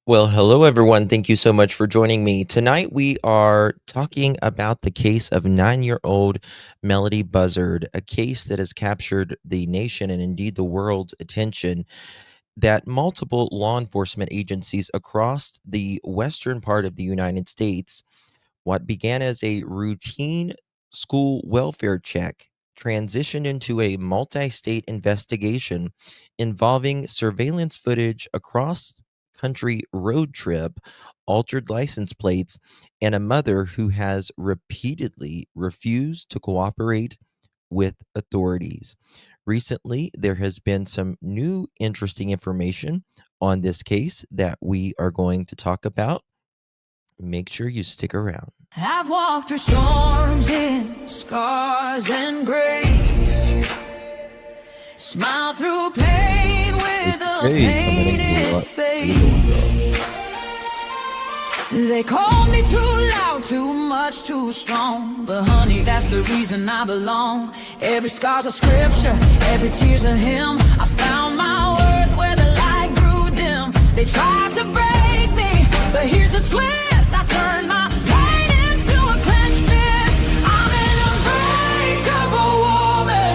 Well, hello everyone. Thank you so much for joining me. Tonight we are talking about the case of 9-year-old Melodee Buzzard, a case that has captured the nation and indeed the world's attention that multiple law enforcement agencies across the western part of the United States, what began as a routine school welfare check transitioned into a multi-state investigation involving surveillance footage across country road trip, altered license plates, and a mother who has repeatedly refused to cooperate with authorities. Recently, there has been some new interesting information on this case that we are going to talk about. Make sure you stick around. I've walked through storms in scars and grace. Smile through pain with a painted face. They called me too loud, too much, too strong. But honey, that's the reason I belong. Every scar's a scripture, every tear's a hymn. I found my worth where the light grew dim. They tried to break me, but here's the twist. I turned my pain into a clenched fist. I'm an unbreakable woman,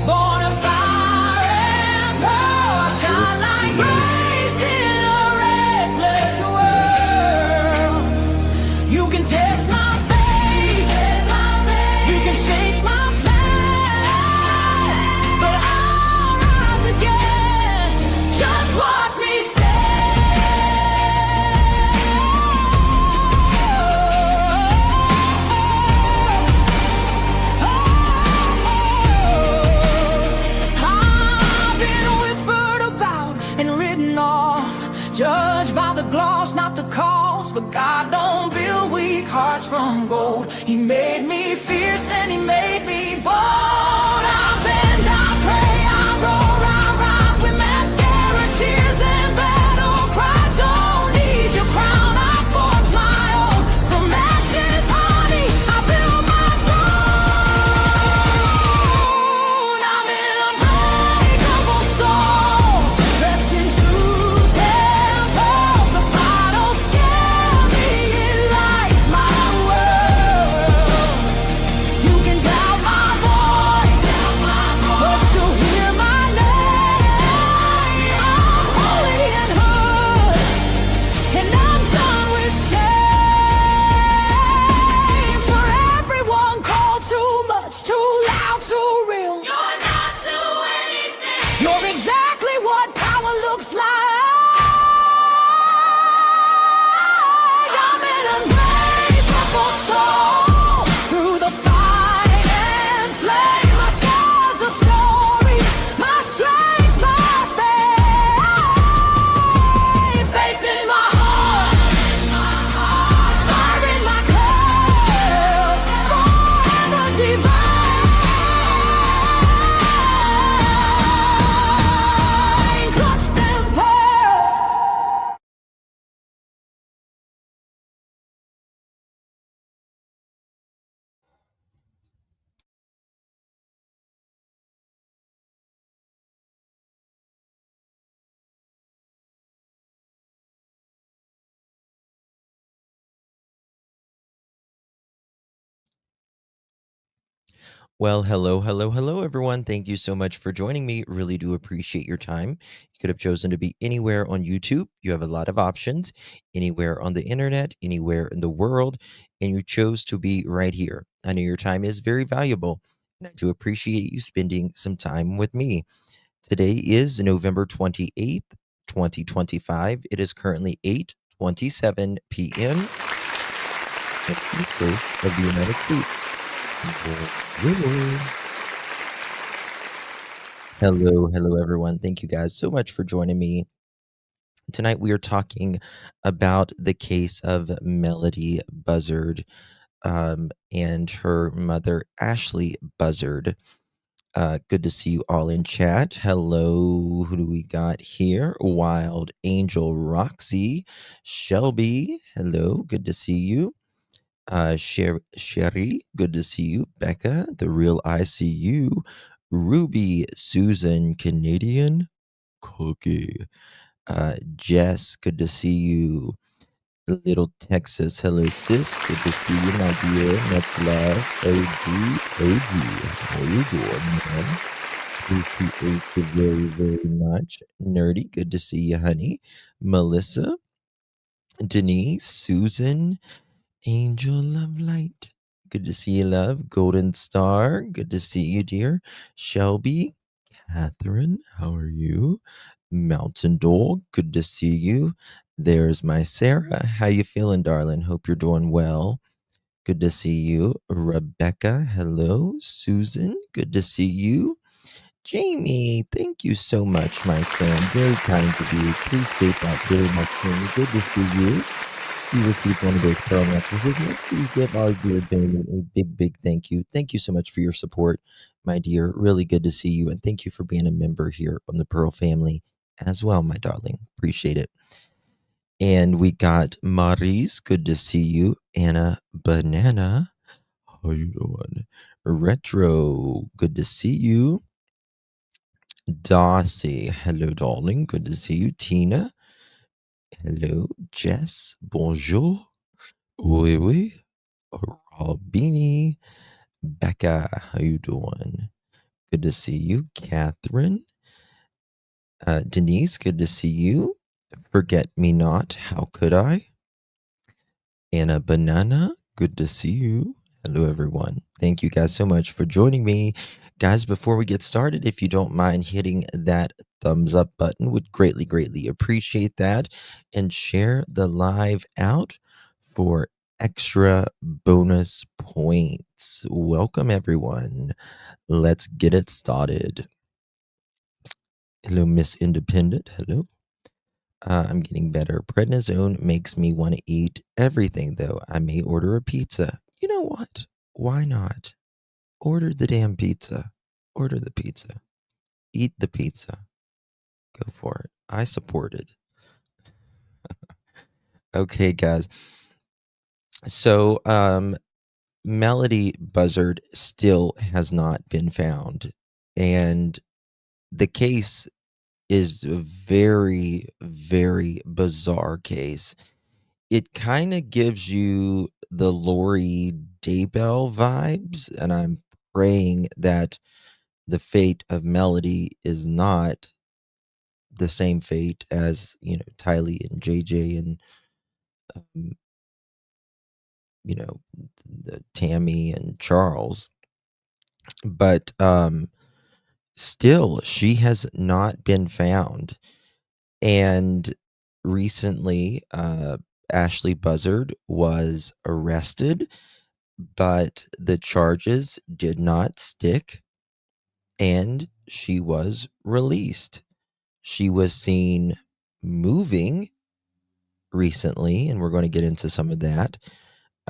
born of fire and pearl. I shine like grace in a reckless world. You can test my faith, you can shake my plan, but I'll rise again. Just watch me I've been whispered about and written off, judged by the gloss, not the cost. But God don't build weak hearts from gold. He made me fierce and he made me bold. I bend, I pray, I roar, I rise with mascara, tears and battle cries. Don't need your crown, I forge my own. From ashes, honey, I build my throne. I'm an unbreakable soul, dressed in truth and pearls. The fire don't scare me, it lights my world. You can doubt my voice, but you'll hear my name. I'm holy and hood, and I'm done with shame. For everyone called too much, too loud, too real. You're not to anything. You're exactly what power looks like. I'm an unbreakable soul, through the fight and flame. My scars are stories, my strength, my faith. Faith in my heart, fire in my curls, forever divine. Clutch them pearls. Well, hello, everyone. Thank you so much for joining me. Really do appreciate your time. You could have chosen to be anywhere on YouTube. You have a lot of options, anywhere on the internet, anywhere in the world, and you chose to be right here. I know your time is very valuable, and I do appreciate you spending some time with me. Today is November 28th, 2025. It is currently 8:27 p.m. at the coast of the United States. Hello, everyone. Thank you guys so much for joining me. Tonight, we are talking about the case of Melodee Buzzard and her mother, Ashlee Buzzard. Good to see you all in chat. Hello, who do we got here? Wild Angel Roxy, Shelby. Hello, good to see you. Sherry, good to see you. Becca, the real ICU. Ruby, Susan, Canadian Cookie. Jess, good to see you. Little Texas, hello sis, good to see you, my dear. Much love. OG, how you doing, man? Appreciate you very, very much. Nerdy, good to see you, honey. Melissa, Denise, Susan, Angel of Light, good to see you, love. Golden Star, good to see you, dear. Shelby, Catherine, how are you? Mountain Dog, good to see you. There's my Sarah. How you feeling, darling? Hope you're doing well. Good to see you. Rebecca, hello. Susan, good to see you. Jamie, thank you so much, my friend. Very kind of you. Appreciate that very much, Jamie. Good to see you. You received one of those pearl necklaces. Please give our dear Jamie a big, big thank you. Thank you so much for your support, my dear. Really good to see you. And thank you for being a member here on the Pearl family as well, my darling. Appreciate it. And we got Maurice. Good to see you. Anna Banana. How you doing? Retro. Good to see you. Darcy. Hello, darling. Good to see you. Tina. Hello. Jess. Bonjour. Oui, oui. Robini. Becca. How you doing? Good to see you. Catherine. Denise. Good to see you. Forget me not. How could I? Anna Banana, good to see you. Hello, everyone. Thank you guys so much for joining me. Guys, before we get started, if you don't mind hitting that thumbs up button, would greatly, greatly appreciate that. And share the live out for extra bonus points. Welcome, everyone. Let's get it started. Hello, Miss Independent. Hello. I'm getting better. Prednisone makes me want to eat everything, though. I may order a pizza. You know what? Why not? Order the damn pizza. Order the pizza. Eat the pizza. Go for it. I support it. Okay, guys. So, Melodee Buzzard still has not been found. And the case is a very, very bizarre case. It kind of gives you the Lori Daybell vibes, and I'm praying that the fate of Melodee is not the same fate as, Tylee and JJ and, um, the Tammy and Charles. But still, she has not been found. And recently, Ashlee Buzzard was arrested, but the charges did not stick and she was released. She was seen moving recently, and we're going to get into some of that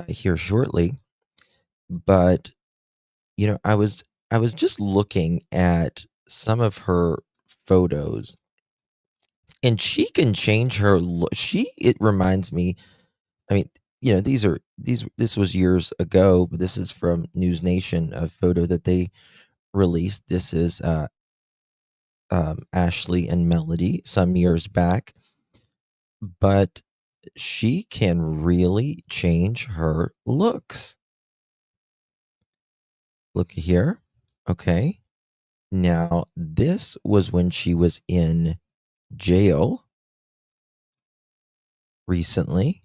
here shortly. But I was just looking at some of her photos, and she can change her look. It reminds me. I mean, this was years ago, but this is from News Nation, a photo that they released. This is Ashlee and Melodee some years back, but she can really change her looks. Look here. Okay. Now, this was when she was in jail recently.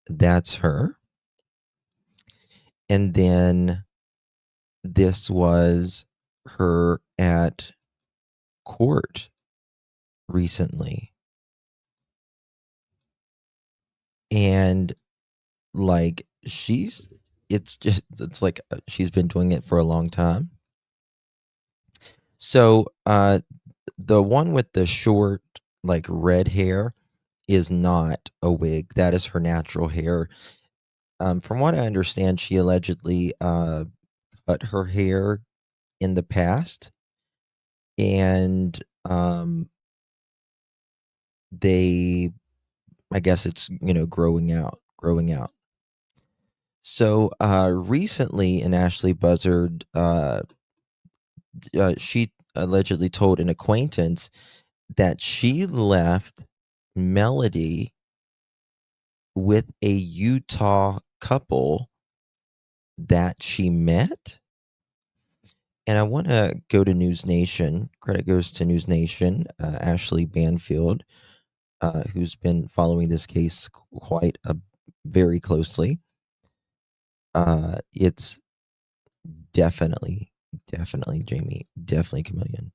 That's her. And then this was her at court recently. And like it's like she's been doing it for a long time. So the one with the short like red hair is not a wig. That is her natural hair. From what I understand, she allegedly cut her hair in the past, and I guess it's growing out. So recently in Ashlee Buzzard, she allegedly told an acquaintance that she left Melodee with a Utah couple that she met. And I want to go to News Nation. Credit goes to News Nation, Ashlee Banfield, who's been following this case quite very closely. It's definitely Jamie, definitely Chameleon.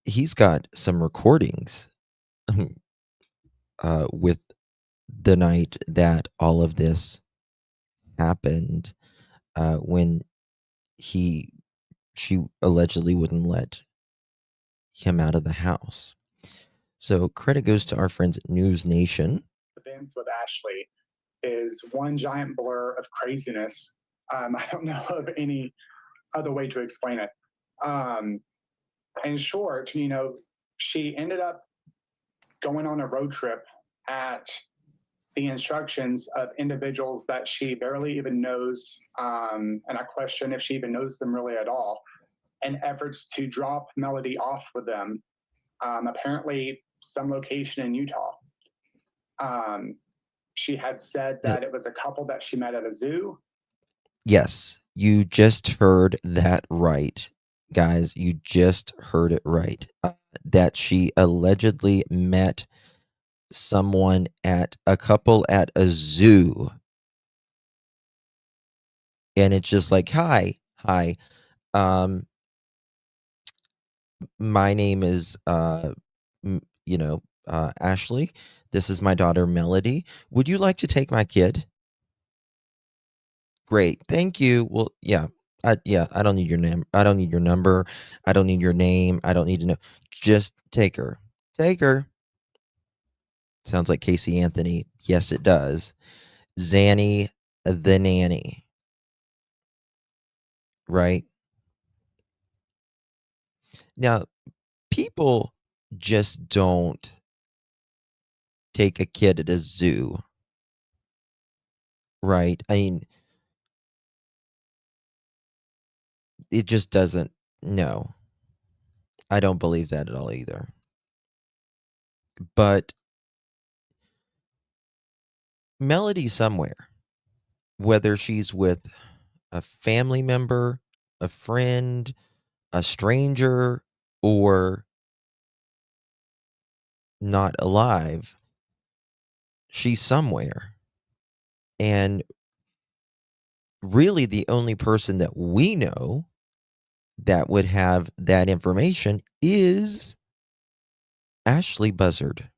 He's got some recordings with the night that all of this happened, when she allegedly wouldn't let him out of the house. So credit goes to our friends at News Nation. Events with Ashlee is one giant blur of craziness. I don't know of any other way to explain it. In short, she ended up going on a road trip at the instructions of individuals that she barely even knows, and I question if she even knows them really at all, in efforts to drop Melodee off with them, apparently some location in Utah. She had said that it was a couple that she met at a zoo. Yes, you just heard that right, guys. You just heard it right. That she allegedly met a couple at a zoo. And it's just like, hi, my name is, Ashlee. This is my daughter, Melodee. Would you like to take my kid? Great, thank you. Well, yeah, I don't need your name. I don't need your number. I don't need your name. I don't need to know. Just take her. Take her. Sounds like Casey Anthony. Yes, it does. Zanny the nanny. Right? Now, people just don't take a kid at a zoo. Right? I mean, it just doesn't. No. I don't believe that at all either. But Melodee somewhere, whether she's with a family member, a friend, a stranger, or not alive, she's somewhere. And really, the only person that we know that would have that information is Ashlee Buzzard.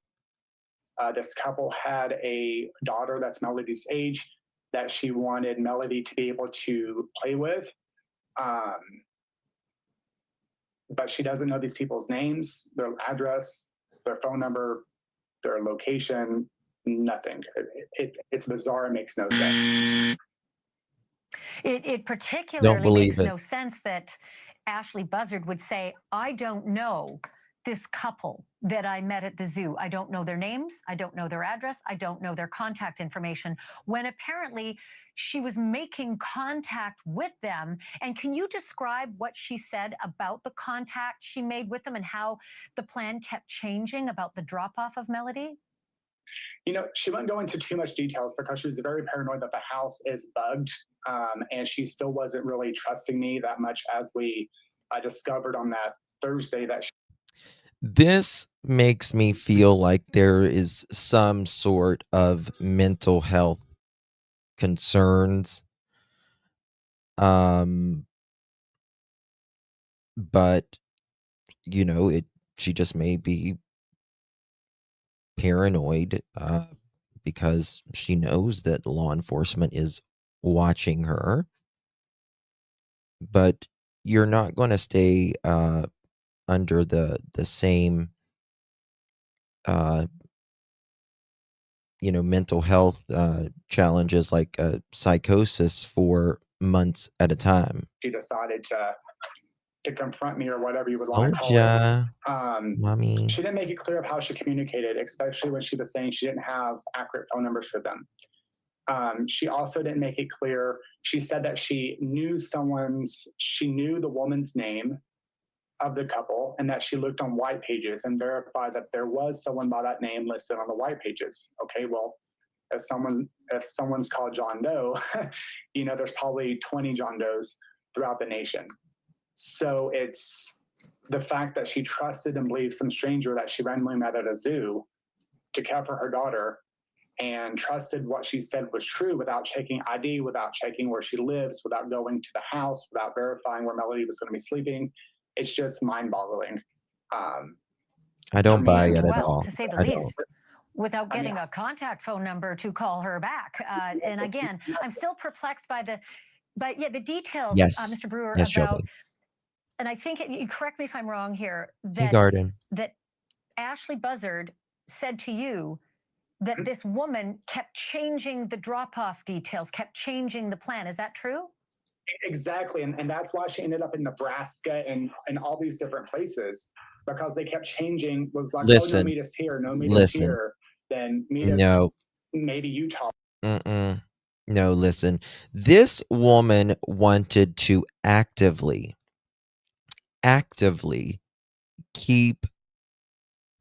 This couple had a daughter that's Melodee's age that she wanted Melodee to be able to play with. But she doesn't know these people's names, their address, their phone number, their location, nothing. It's bizarre. It makes no sense. It particularly makes no sense that Ashlee Buzzard would say, I don't know this couple that I met at the zoo. I don't know their names. I don't know their address. I don't know their contact information, when apparently she was making contact with them. And can you describe what she said about the contact she made with them and how the plan kept changing about the drop-off of Melodee? She wouldn't go into too much details because she was very paranoid that the house is bugged, and she still wasn't really trusting me that much, as we discovered on that Thursday that This makes me feel like there is some sort of mental health concerns. But she just may be paranoid, because she knows that law enforcement is watching her. But you're not going to stay under the same mental health challenges like psychosis for months at a time. she decided to confront me, or whatever you would want to call it. Mommy. She didn't make it clear of how she communicated, especially when she was saying she didn't have accurate phone numbers for them. She also didn't make it clear. She said that she knew the woman's name, of the couple and that she looked on white pages and verified that there was someone by that name listed on the white pages. Okay, well, if someone's called John Doe, there's probably 20 John Does throughout the nation. So it's the fact that she trusted and believed some stranger that she randomly met at a zoo to care for her daughter and trusted what she said was true without checking ID, without checking where she lives, without going to the house, without verifying where Melodee was going to be sleeping. It's just mind-boggling. I don't buy it at all. To say the least. Without getting a contact phone number to call her back. And again, I'm still perplexed by the details, Yes. Mr. Brewer, Yes, about, Shelby. and I think, you correct me if I'm wrong here, Hey, Garden. that Ashlee Buzzard said to you that this woman kept changing the drop-off details, kept changing the plan. Is that true? Exactly. And that's why she ended up in Nebraska and all these different places, because they kept changing. Was like, oh, no, meet us here. No, meet us here. Then meet us maybe Utah. No, listen. This woman wanted to actively keep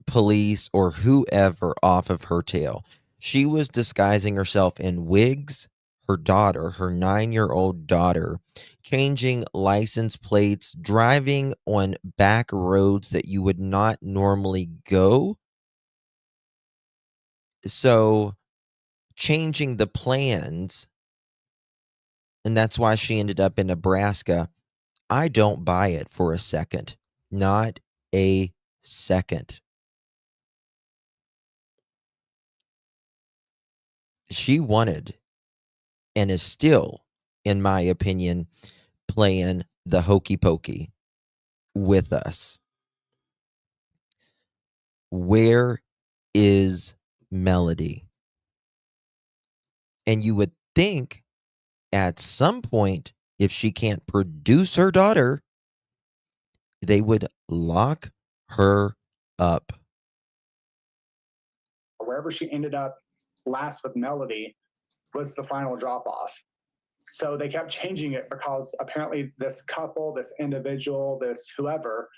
police or whoever off of her tail. She was disguising herself in wigs, her daughter, her 9-year-old daughter, changing license plates, driving on back roads that you would not normally go. So changing the plans, and that's why she ended up in Nebraska. I don't buy it for a second. Not a second. She wanted and is still, in my opinion, playing the hokey pokey with us. Where is Melodee? And you would think at some point, if she can't produce her daughter, they would lock her up. Wherever she ended up last with Melodee was the final drop off. So they kept changing it because apparently this couple, this individual, this whoever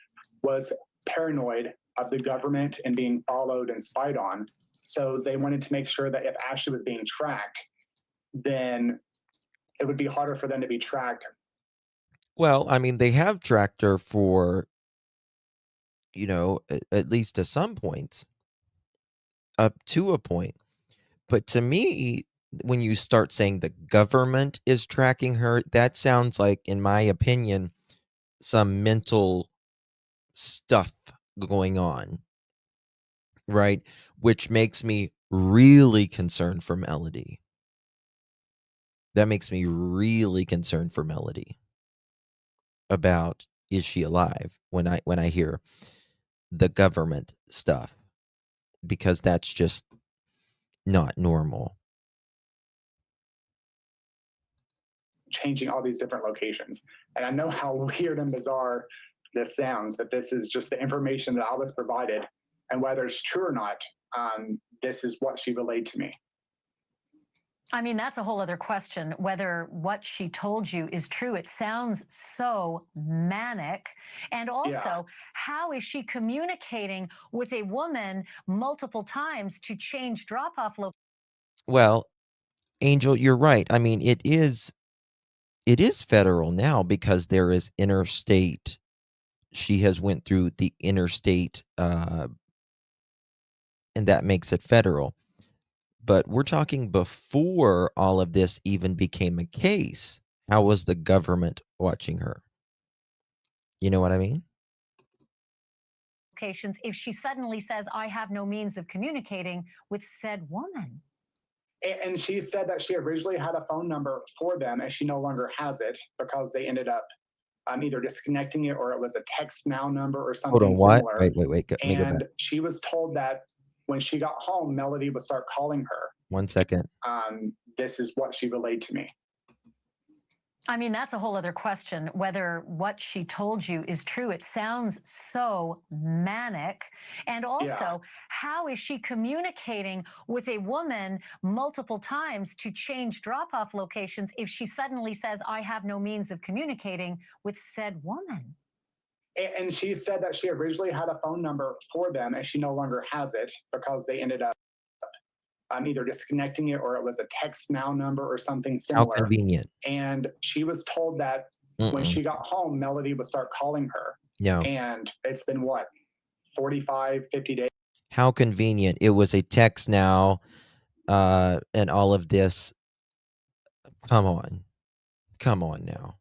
was paranoid of the government and being followed and spied on. So they wanted to make sure that if Ashlee was being tracked, then it would be harder for them to be tracked. Well, I mean, they have tracked her for, at least to some points, up to a point. But to me, when you start saying the government is tracking her, that sounds like, in my opinion, some mental stuff going on, right? Which makes me really concerned for Melodee. That makes me really concerned for Melodee about, is she alive, when I hear the government stuff, because that's just not normal. Changing all these different locations. And I know how weird and bizarre this sounds, but this is just the information that I was provided. And whether it's true or not, this is what she relayed to me. I mean, that's a whole other question, whether what she told you is true. It sounds so manic. And also, how is she communicating with a woman multiple times to change drop-off locations? Well, Angel, you're right. I mean, it is federal now because there is interstate. She has went through the interstate, and that makes it federal. But we're talking before all of this even became a case. How was the government watching her? You know what I mean? Locations if she suddenly says, I have no means of communicating with said woman. And she said that she originally had a phone number for them and she no longer has it because they ended up either disconnecting it or it was a text now number or something Hold on, what? similar. Wait. And she was told that when she got home, Melodee would start calling her. 1 second. This is what she relayed to me. I mean, that's a whole other question, whether what she told you is true. It sounds so manic. And also, how is she communicating with a woman multiple times to change drop-off locations if she suddenly says, I have no means of communicating with said woman? And she said that she originally had a phone number for them and she no longer has it because they ended up either disconnecting it or it was a text now number or something How similar. convenient. And she was told that when she got home, Melodee would start calling her. Yeah. And it's been what, 45, 50 days? How convenient. It was a text now, and all of this. Come on. Come on now.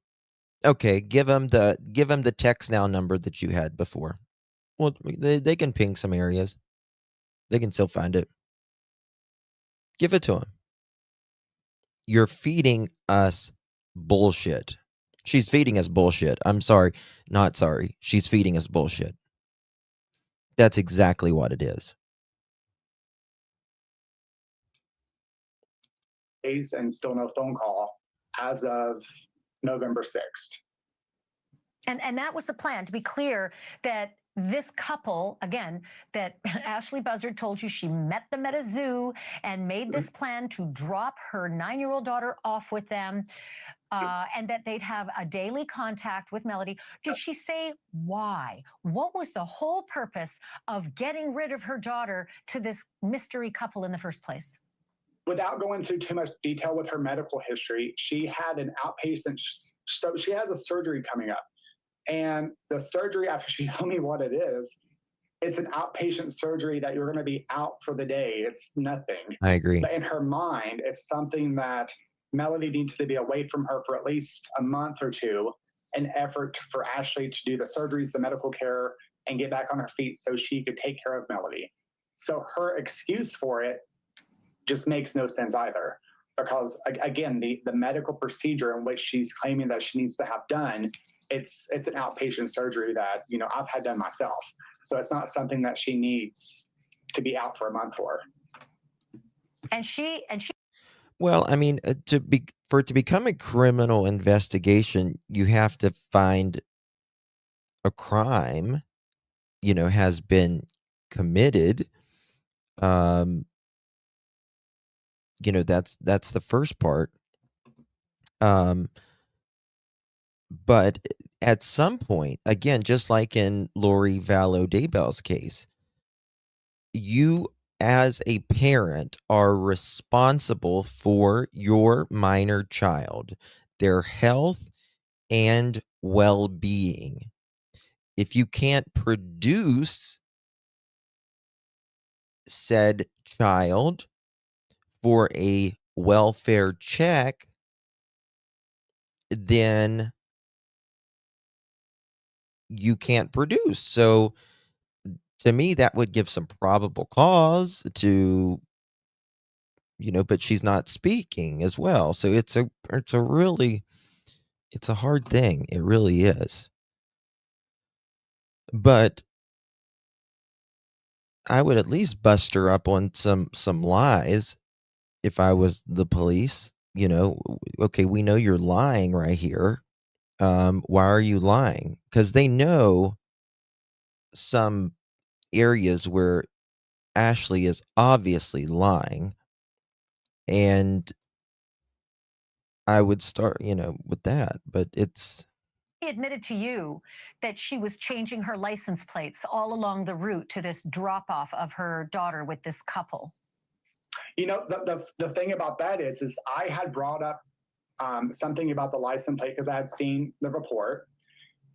Okay, give them the text now number that you had before. Well, they can ping some areas. They can still find it. Give it to them. You're feeding us bullshit. She's feeding us bullshit. I'm sorry. Not sorry. She's feeding us bullshit. That's exactly what it is. And still no phone call as of November 6th. And that was the plan, to be clear, that this couple, again, that Ashlee Buzzard told you she met them at a zoo and made this plan to drop her 9-year-old daughter off with them, and that they'd have a daily contact with Melodee. Did she say why? What was the whole purpose of getting rid of her daughter to this mystery couple in the first place? Without going through too much detail with her medical history, she had an outpatient, so she has a surgery coming up. And the surgery, after she told me what it is, it's an outpatient surgery that you're going to be out for the day. It's nothing. I agree. But in her mind, it's something that Melodee needs to be away from her for at least a month or two, an effort for Ashlee to do the surgeries, the medical care, and get back on her feet so she could take care of Melodee. So her excuse for it just makes no sense either. Because again, the medical procedure in which she's claiming that she needs to have done, it's an outpatient surgery that, you know, I've had done myself. So it's not something that she needs to be out for a month for. And she Well, I mean, for it to become a criminal investigation, you have to find a crime, you know, has been committed. You know, that's the first part. But at some point, again, just like in Lori Vallow Daybell's case, you as a parent are responsible for your minor child, their health and well-being. If you can't produce said child for a welfare check, then you can't produce. So to me, that would give some probable cause to, you know, but she's not speaking as well. So it's a hard thing. It really is. But I would at least bust her up on some lies if I was the police. You know, okay, we know you're lying right here. Why are you lying? Because they know some areas where Ashlee is obviously lying. And I would start, you know, with that. But it's... She admitted to you that she was changing her license plates all along the route to this drop-off of her daughter with this couple. You know, the thing about that is I had brought up something about the license plate because I had seen the report.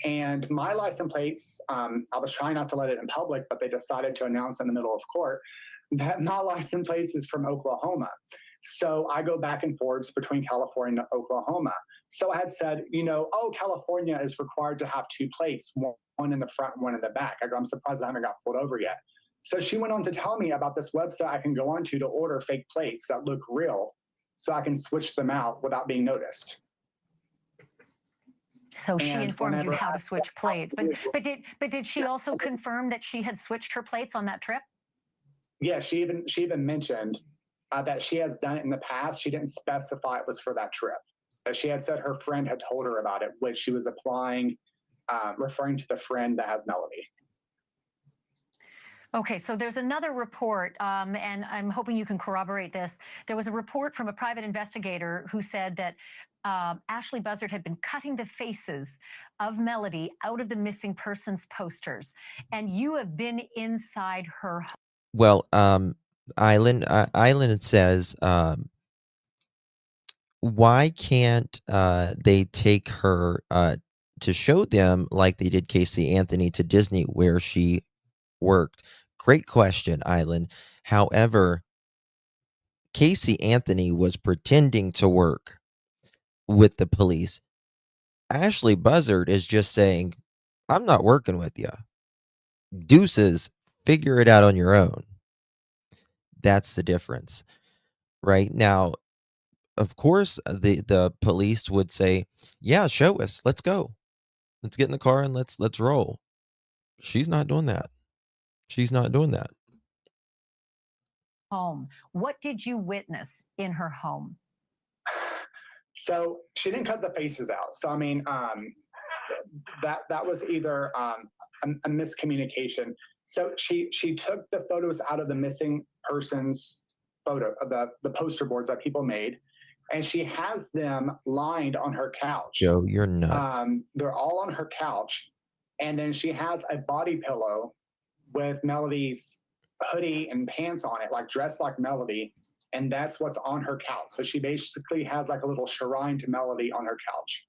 And my license plates, I was trying not to let it in public, but they decided to announce in the middle of court that my license plates is from Oklahoma. So I go back and forth between California and Oklahoma. So I had said, you know, oh, California is required to have 2 plates, one in the front, one in the back. I go, I'm surprised I haven't got pulled over yet. So she went on to tell me about this website I can go on to order fake plates that look real so I can switch them out without being noticed. So she informed you how to switch plates, but did she also confirm that she had switched her plates on that trip? Yeah, she even mentioned that she has done it in the past. She didn't specify it was for that trip. She had said her friend had told her about it, which she was applying, referring to the friend that has Melodee. Okay, so there's another report, and I'm hoping you can corroborate this. There was a report from a private investigator who said that Ashlee Buzzard had been cutting the faces of Melodee out of the missing persons posters, and you have been inside her home. Well, Island says, why can't they take her to show them like they did Casey Anthony to Disney where she worked? Great question, Island. However, Casey Anthony was pretending to work with the police. Ashlee Buzzard is just saying, I'm not working with you. Deuces, figure it out on your own. That's the difference. Right now, of course, the police would say, yeah, show us. Let's go. Let's get in the car and let's roll. She's not doing that. She's not doing that. Home. What did you witness in her home? So she didn't cut the faces out. So I mean, that was either a miscommunication. So she took the photos out of the missing persons photo of the poster boards that people made, and she has them lined on her couch. Joe, you're nuts. They're all on her couch, and then she has a body pillow with Melodee's hoodie and pants on it, like dressed like Melodee, and that's what's on her couch. So she basically has like a little shrine to Melodee on her couch.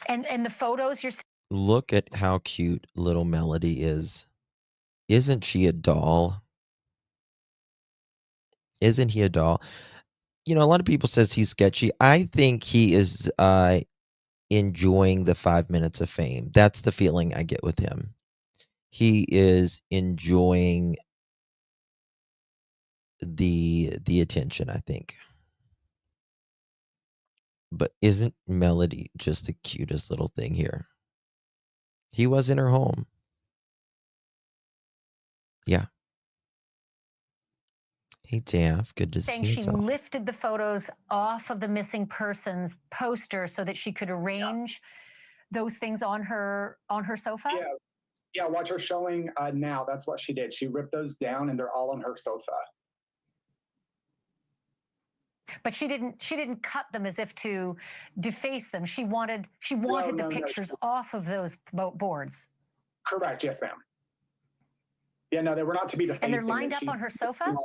And the photos you're Look at how cute little Melodee is. Isn't she a doll? Isn't he a doll? You know, a lot of people says he's sketchy. I think he is enjoying the 5 minutes of fame. That's the feeling I get with him. He is enjoying the attention, I think. But isn't Melodee just the cutest little thing here? He was in her home. Yeah. Hey, Daff, good to see you. She lifted the photos off of the missing persons poster so that she could arrange those things on her sofa? Yeah, watch her showing now. That's what she did. She ripped those down and they're all on her sofa. But she didn't cut them as if to deface them. She wanted the pictures off of those boards. Correct, yes, ma'am. Yeah, no, they were not to be defaced. And they're lined up on her sofa?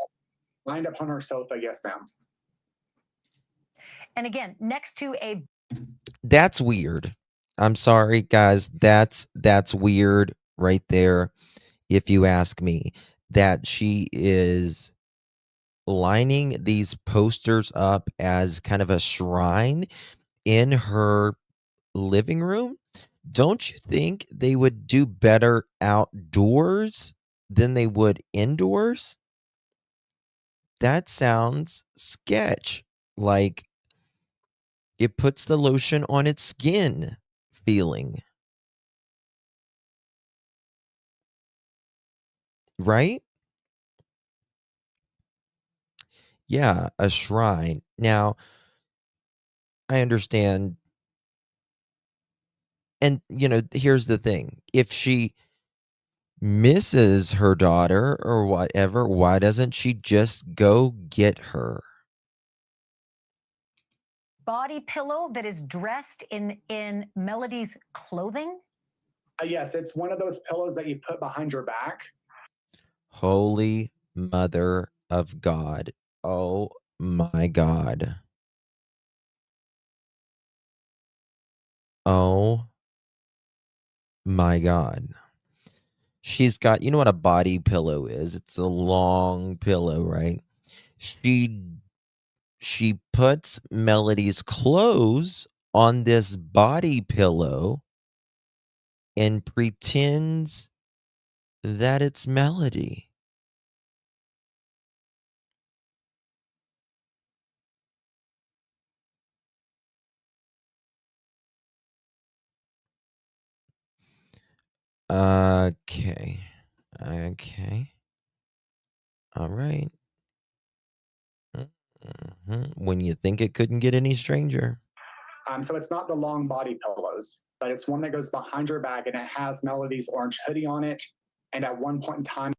Lined up on her sofa, yes, ma'am. And again, next to a... That's weird. I'm sorry, guys. That's weird right there, if you ask me. That she is lining these posters up as kind of a shrine in her living room. Don't you think they would do better outdoors than they would indoors? That sounds sketch. Like it puts the lotion on its skin feeling. Right? Yeah, a shrine. Now, I understand. And, you know, here's the thing. If she misses her daughter or whatever, why doesn't she just go get her? Body pillow that is dressed in Melodee's clothing? Yes, it's one of those pillows that you put behind your back. Holy Mother of God. Oh my God. Oh my God. She's got, you know what a body pillow is? It's a long pillow, right? She puts Melodee's clothes on this body pillow and pretends that it's Melodee. Okay. All right. When you think it couldn't get any stranger. So it's not the long body pillows, but it's one that goes behind your back and it has Melodee's orange hoodie on it. And at one point in time,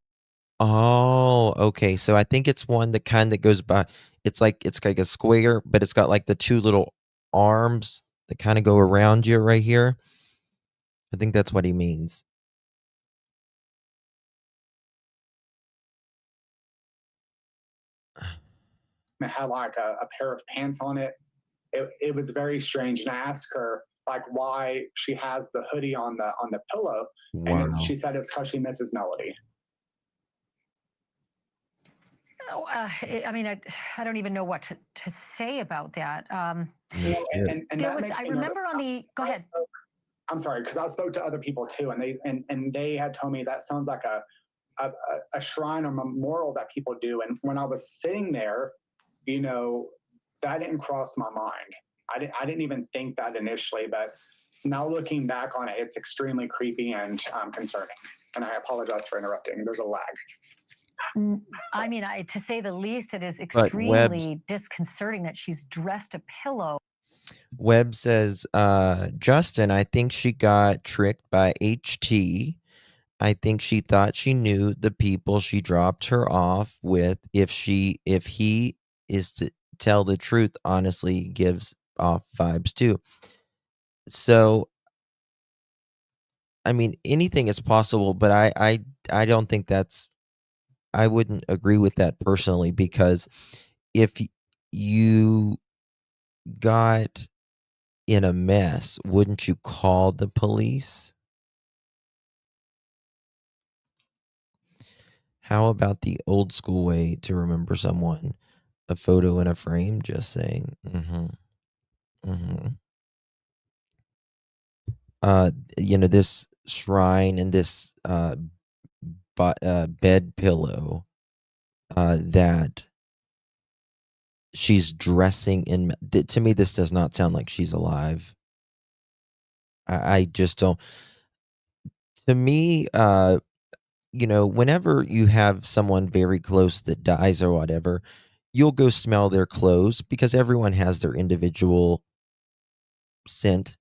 Oh, okay. So I think it's one that kind of goes by. It's like a square, but it's got like the two little arms that kind of go around you right here. I think that's what he means. it had like a pair of pants on it. It was very strange. And I asked her like why she has the hoodie on the pillow, Wow. and she said it's because she misses Melodee. I mean, I don't even know what to say about that. And there was, I remember on the, go ahead. I'm sorry, because I spoke to other people too, and they had told me that sounds like a shrine or memorial that people do. And when I was sitting there, you know, that didn't cross my mind. I didn't even think that initially, but now looking back on it, it's extremely creepy and concerning. And I apologize for interrupting. There's a lag. I mean, to say the least, it is extremely disconcerting that she's dressed a pillow. Webb says, Justin, I think she got tricked by HT. I think she thought she knew the people she dropped her off with. If he is to tell the truth, honestly, gives off vibes too. So, I mean, anything is possible, but I don't think I wouldn't agree with that personally, because if you got in a mess, wouldn't you call the police? How about the old school way to remember someone? A photo in a frame, just saying. This shrine and this bed pillow that she's dressing in. To me, this does not sound like she's alive. I just don't. To me, whenever you have someone very close that dies or whatever, you'll go smell their clothes because everyone has their individual scent.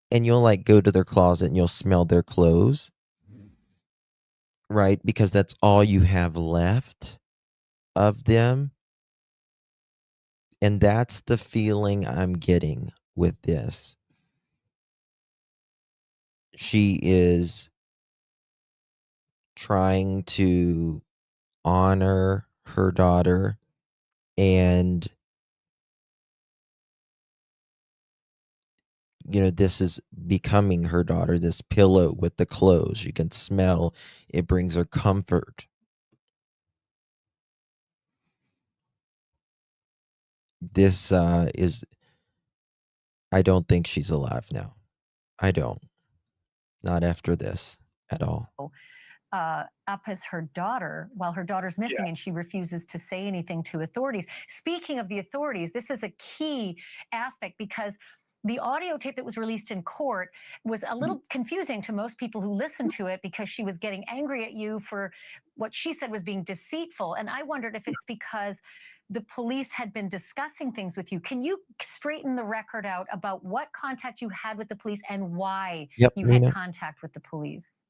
And you'll like go to their closet and you'll smell their clothes, right? Because that's all you have left of them. And that's the feeling I'm getting with this. She is trying to honor her daughter, and this is becoming her daughter, this pillow with the clothes. You can smell it brings her comfort. This is, I don't think she's alive now. I don't. Not after this at all. Up as her daughter while her daughter's missing, and she refuses to say anything to authorities. Speaking of the authorities, this is a key aspect because the audio tape that was released in court was a little confusing to most people who listened to it because she was getting angry at you for what she said was being deceitful. And I wondered if it's because the police had been discussing things with you. Can you straighten the record out about what contact you had with the police and why you had contact with the police?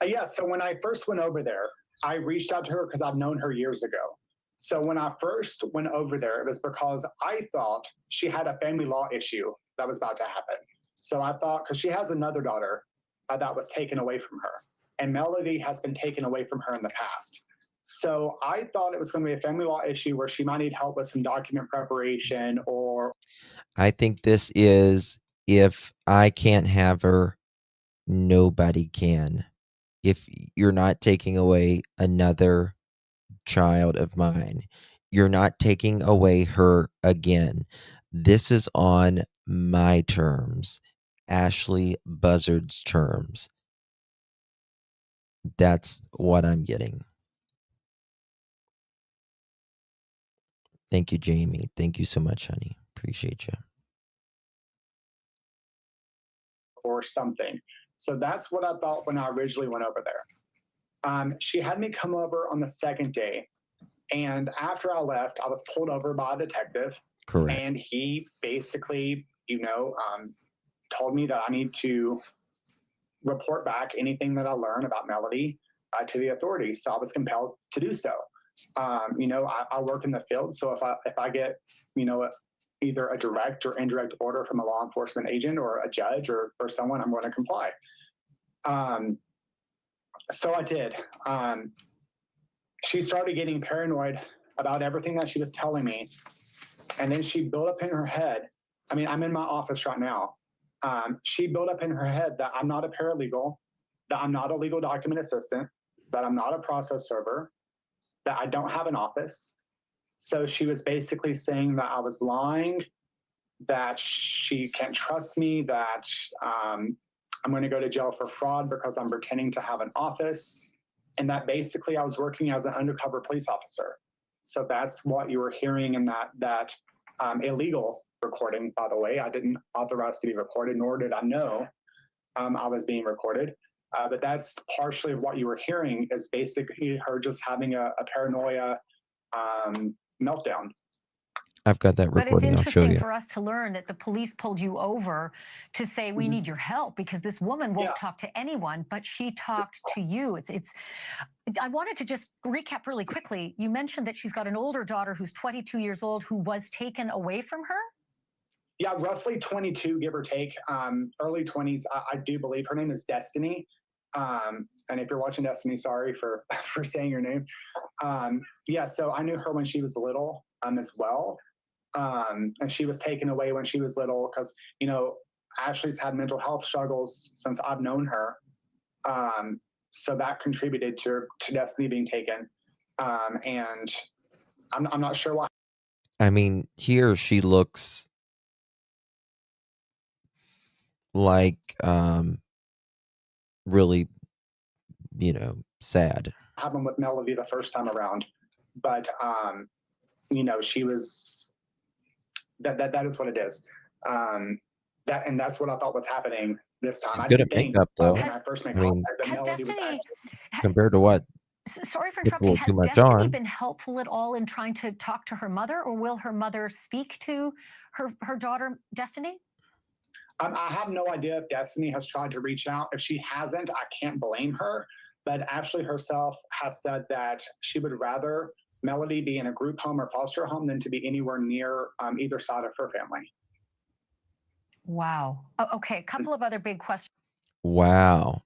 Yeah, so when I first went over there, I reached out to her because I've known her years ago. So when I first went over there, it was because I thought she had a family law issue that was about to happen. So I thought, because she has another daughter that was taken away from her, and Melodee has been taken away from her in the past. So I thought it was going to be a family law issue where she might need help with some document preparation or. I think this is, if I can't have her, nobody can. If you're not taking away another child of mine, you're not taking away her again. This is on my terms, Ashlee Buzzard's terms. That's what I'm getting. Thank you, Jamie. Thank you so much, honey. Appreciate you. Or something. So that's what I thought when I originally went over there. She had me come over on the second day. And after I left, I was pulled over by a detective. Correct. And he basically, told me that I need to report back anything that I learn about Melodee to the authorities. So I was compelled to do so. I work in the field, so if I get, either a direct or indirect order from a law enforcement agent or a judge or someone, I'm going to comply. So I did. She started getting paranoid about everything that she was telling me. And then she built up in her head. I mean, I'm in my office right now. She built up in her head that I'm not a paralegal, that I'm not a legal document assistant, that I'm not a process server, that I don't have an office. So she was basically saying that I was lying, that she can't trust me, that I'm going to go to jail for fraud because I'm pretending to have an office, and that basically I was working as an undercover police officer. So that's what you were hearing in that illegal recording, by the way. I didn't authorize to be recorded, nor did I know I was being recorded. But that's partially what you were hearing, is basically her just having a paranoia meltdown. I've got that recording. I'll show you. But it's interesting for us to learn that the police pulled you over to say, we need your help, because this woman won't talk to anyone, but she talked to you. I wanted to just recap really quickly. You mentioned that she's got an older daughter who's 22 years old who was taken away from her? Yeah, roughly 22, give or take. Early 20s, I do believe. Her name is Destiny. And if you're watching Destiny, sorry for saying your name. Yeah, so I knew her when she was little as well. And she was taken away when she was little because, Ashlee's had mental health struggles since I've known her. So that contributed to Destiny being taken. And I'm not sure why. I mean, here she looks like really, sad. Happened with Melodee the first time around, but she was that is what it is. And that's what I thought was happening this time. She's I good didn't at think makeup, though. when I first made contact that Melodee was actually, compared to what? Sorry for It's a interrupting. little Has too much Destiny on. been helpful at all in trying to talk to her mother, or will her mother speak to her daughter, Destiny? I have no idea if Destiny has tried to reach out. If she hasn't, I can't blame her. But Ashlee herself has said that she would rather Melodee be in a group home or foster home than to be anywhere near either side of her family. Wow. Okay, a couple of other big questions. Wow.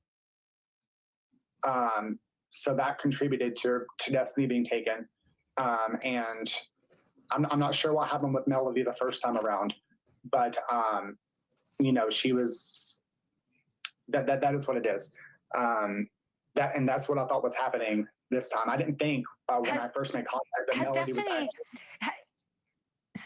So that contributed to Destiny being taken. And I'm not sure what happened with Melodee the first time around, but she was that is what it is. And that's what I thought was happening this time. I didn't think when I first made contact that Melodee was actually.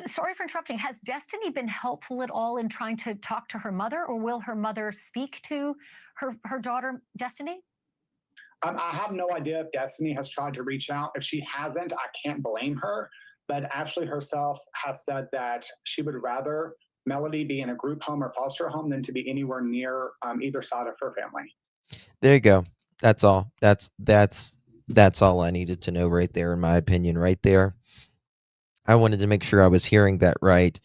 Sorry for interrupting. Has Destiny been helpful at all in trying to talk to her mother, or will her mother speak to her daughter, Destiny? I have no idea if Destiny has tried to reach out. If she hasn't, I can't blame her. But Ashlee herself has said that she would rather Melodee be in a group home or foster home than to be anywhere near either side of her family. There you go. That's all. That's all I needed to know right there, in my opinion, right there. I wanted to make sure I was hearing that right.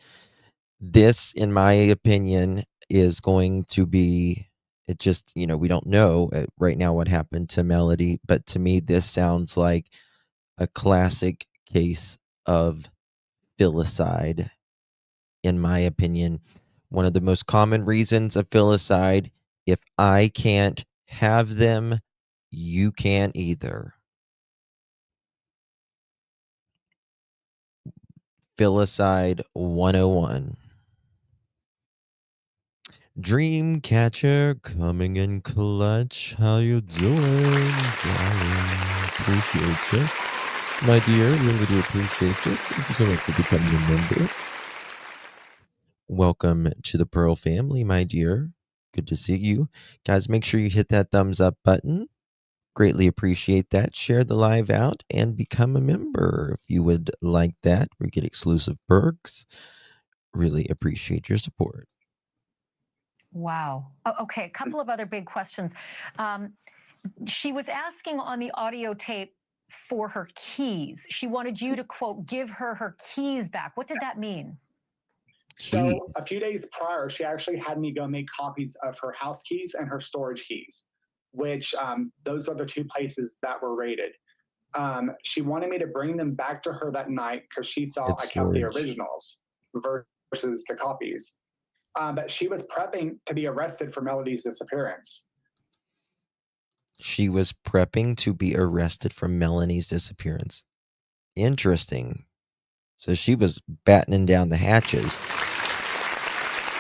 This, in my opinion, is going to be, it just, we don't know right now what happened to Melodee, but to me, this sounds like a classic case of filicide, in my opinion. One of the most common reasons of filicide: if I can't have them, you can't either. Filicide 101. Dreamcatcher coming in clutch. How you doing, darling? Appreciate you, my dear. Really do appreciate you. Thank you so much for becoming a member. Welcome to the Pearl family, my dear. Good to see you. Guys, make sure you hit that thumbs up button. Greatly appreciate that. Share the live out and become a member if you would like that. We get exclusive perks. Really appreciate your support. Wow. Okay, a couple of other big questions. She was asking on the audio tape for her keys. She wanted you to, quote, give her keys back. What did that mean? So a few days prior, she actually had me go make copies of her house keys and her storage keys, which those are the two places that were raided. She wanted me to bring them back to her that night because she thought I kept the originals versus the copies. But she was prepping to be arrested for Melodee's disappearance. She was prepping to be arrested for Melanie's disappearance. Interesting. So she was battening down the hatches.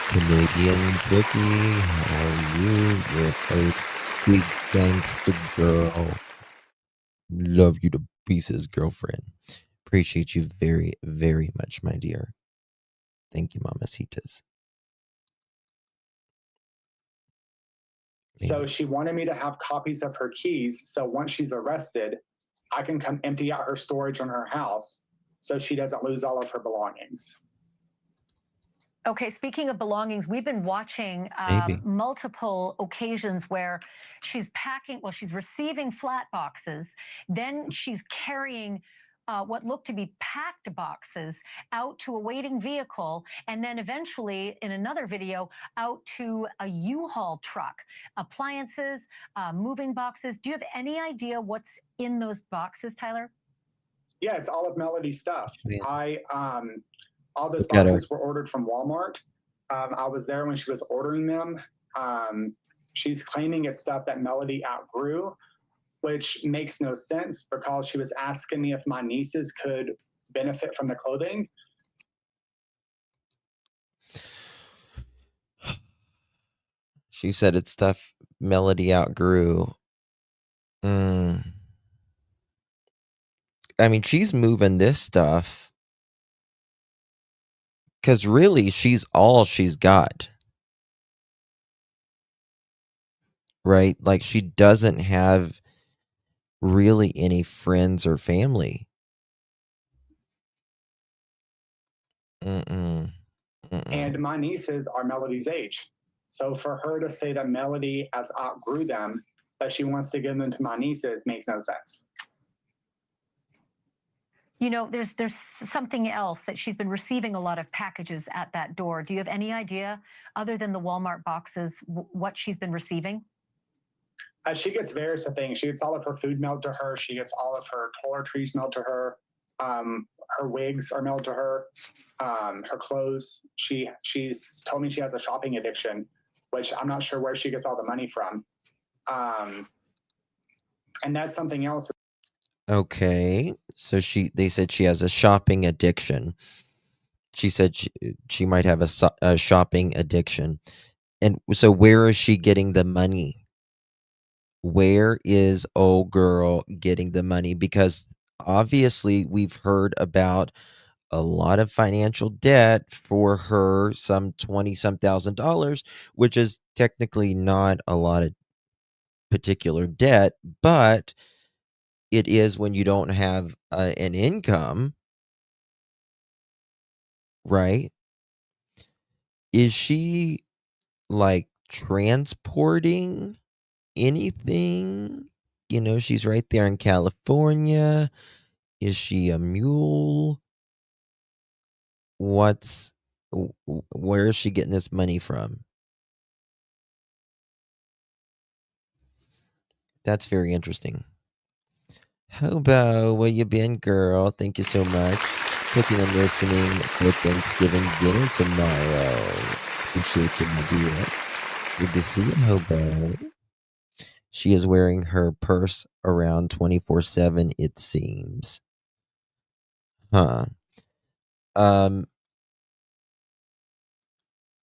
Canadian Cookie, how are you? You're a big gangster girl. Love you to pieces, girlfriend. Appreciate you very, very much, my dear. Thank you, mamacitas. So she wanted me to have copies of her keys. So once she's arrested, I can come empty out her storage on her house so she doesn't lose all of her belongings. Okay, speaking of belongings, we've been watching multiple occasions where she's packing, well, she's receiving flat boxes, then she's carrying what looked to be packed boxes out to a waiting vehicle, and then eventually, in another video, out to a U-Haul truck. Appliances, moving boxes. Do you have any idea what's in those boxes, Tyler? Yeah, it's all of Melodee's stuff. All those boxes were ordered from Walmart. I was there when she was ordering them. She's claiming it's stuff that Melodee outgrew, which makes no sense because she was asking me if my nieces could benefit from the clothing. She said it's stuff Melodee outgrew. I mean, she's moving this stuff because really she's all she's got. Right? Like she doesn't have really any friends or family. And my nieces are Melodee's age. So for her to say that Melodee has outgrew them, but she wants to give them to my nieces makes no sense. You know, there's something else that she's been receiving a lot of packages at that door. Do you have any idea, other than the Walmart boxes, what she's been receiving? She gets various things. She gets all of her food mailed to her. She gets all of her toiletries mailed to her. Her wigs are mailed to her. Her clothes. She's told me she has a shopping addiction, which I'm not sure where she gets all the money from. And that's something else. Okay, so they said she has a shopping addiction. She said she might have a shopping addiction. And so where is she getting the money? Where is old girl getting the money? Because obviously we've heard about a lot of financial debt for her, some $20-some thousand, which is technically not a lot of particular debt, but it is when you don't have an income, right? Is she like transporting anything? You know, she's right there in California. Is she a mule? Where is she getting this money from? That's very interesting. Hobo, where you been, girl? Thank you so much. Cooking and listening for Thanksgiving dinner tomorrow. Appreciate you, my dear. Good to see you, Hobo. She is wearing her purse around 24/7, it seems. Huh.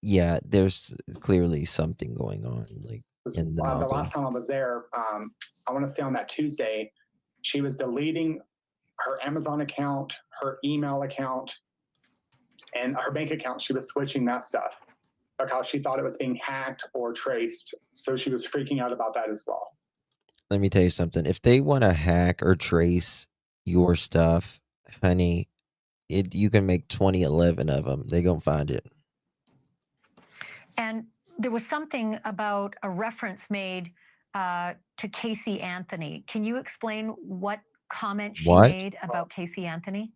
Yeah, there's clearly something going on, like in the The last time I was there, I want to say on that Tuesday, she was deleting her Amazon account, her email account, and her bank account. She was switching that stuff because she thought it was being hacked or traced. So she was freaking out about that as well. Let me tell you something. If they want to hack or trace your stuff, honey, you can make 2011 of them. They gonna find it. And there was something about a reference made to Casey Anthony. Can you explain what comment she made about Casey Anthony?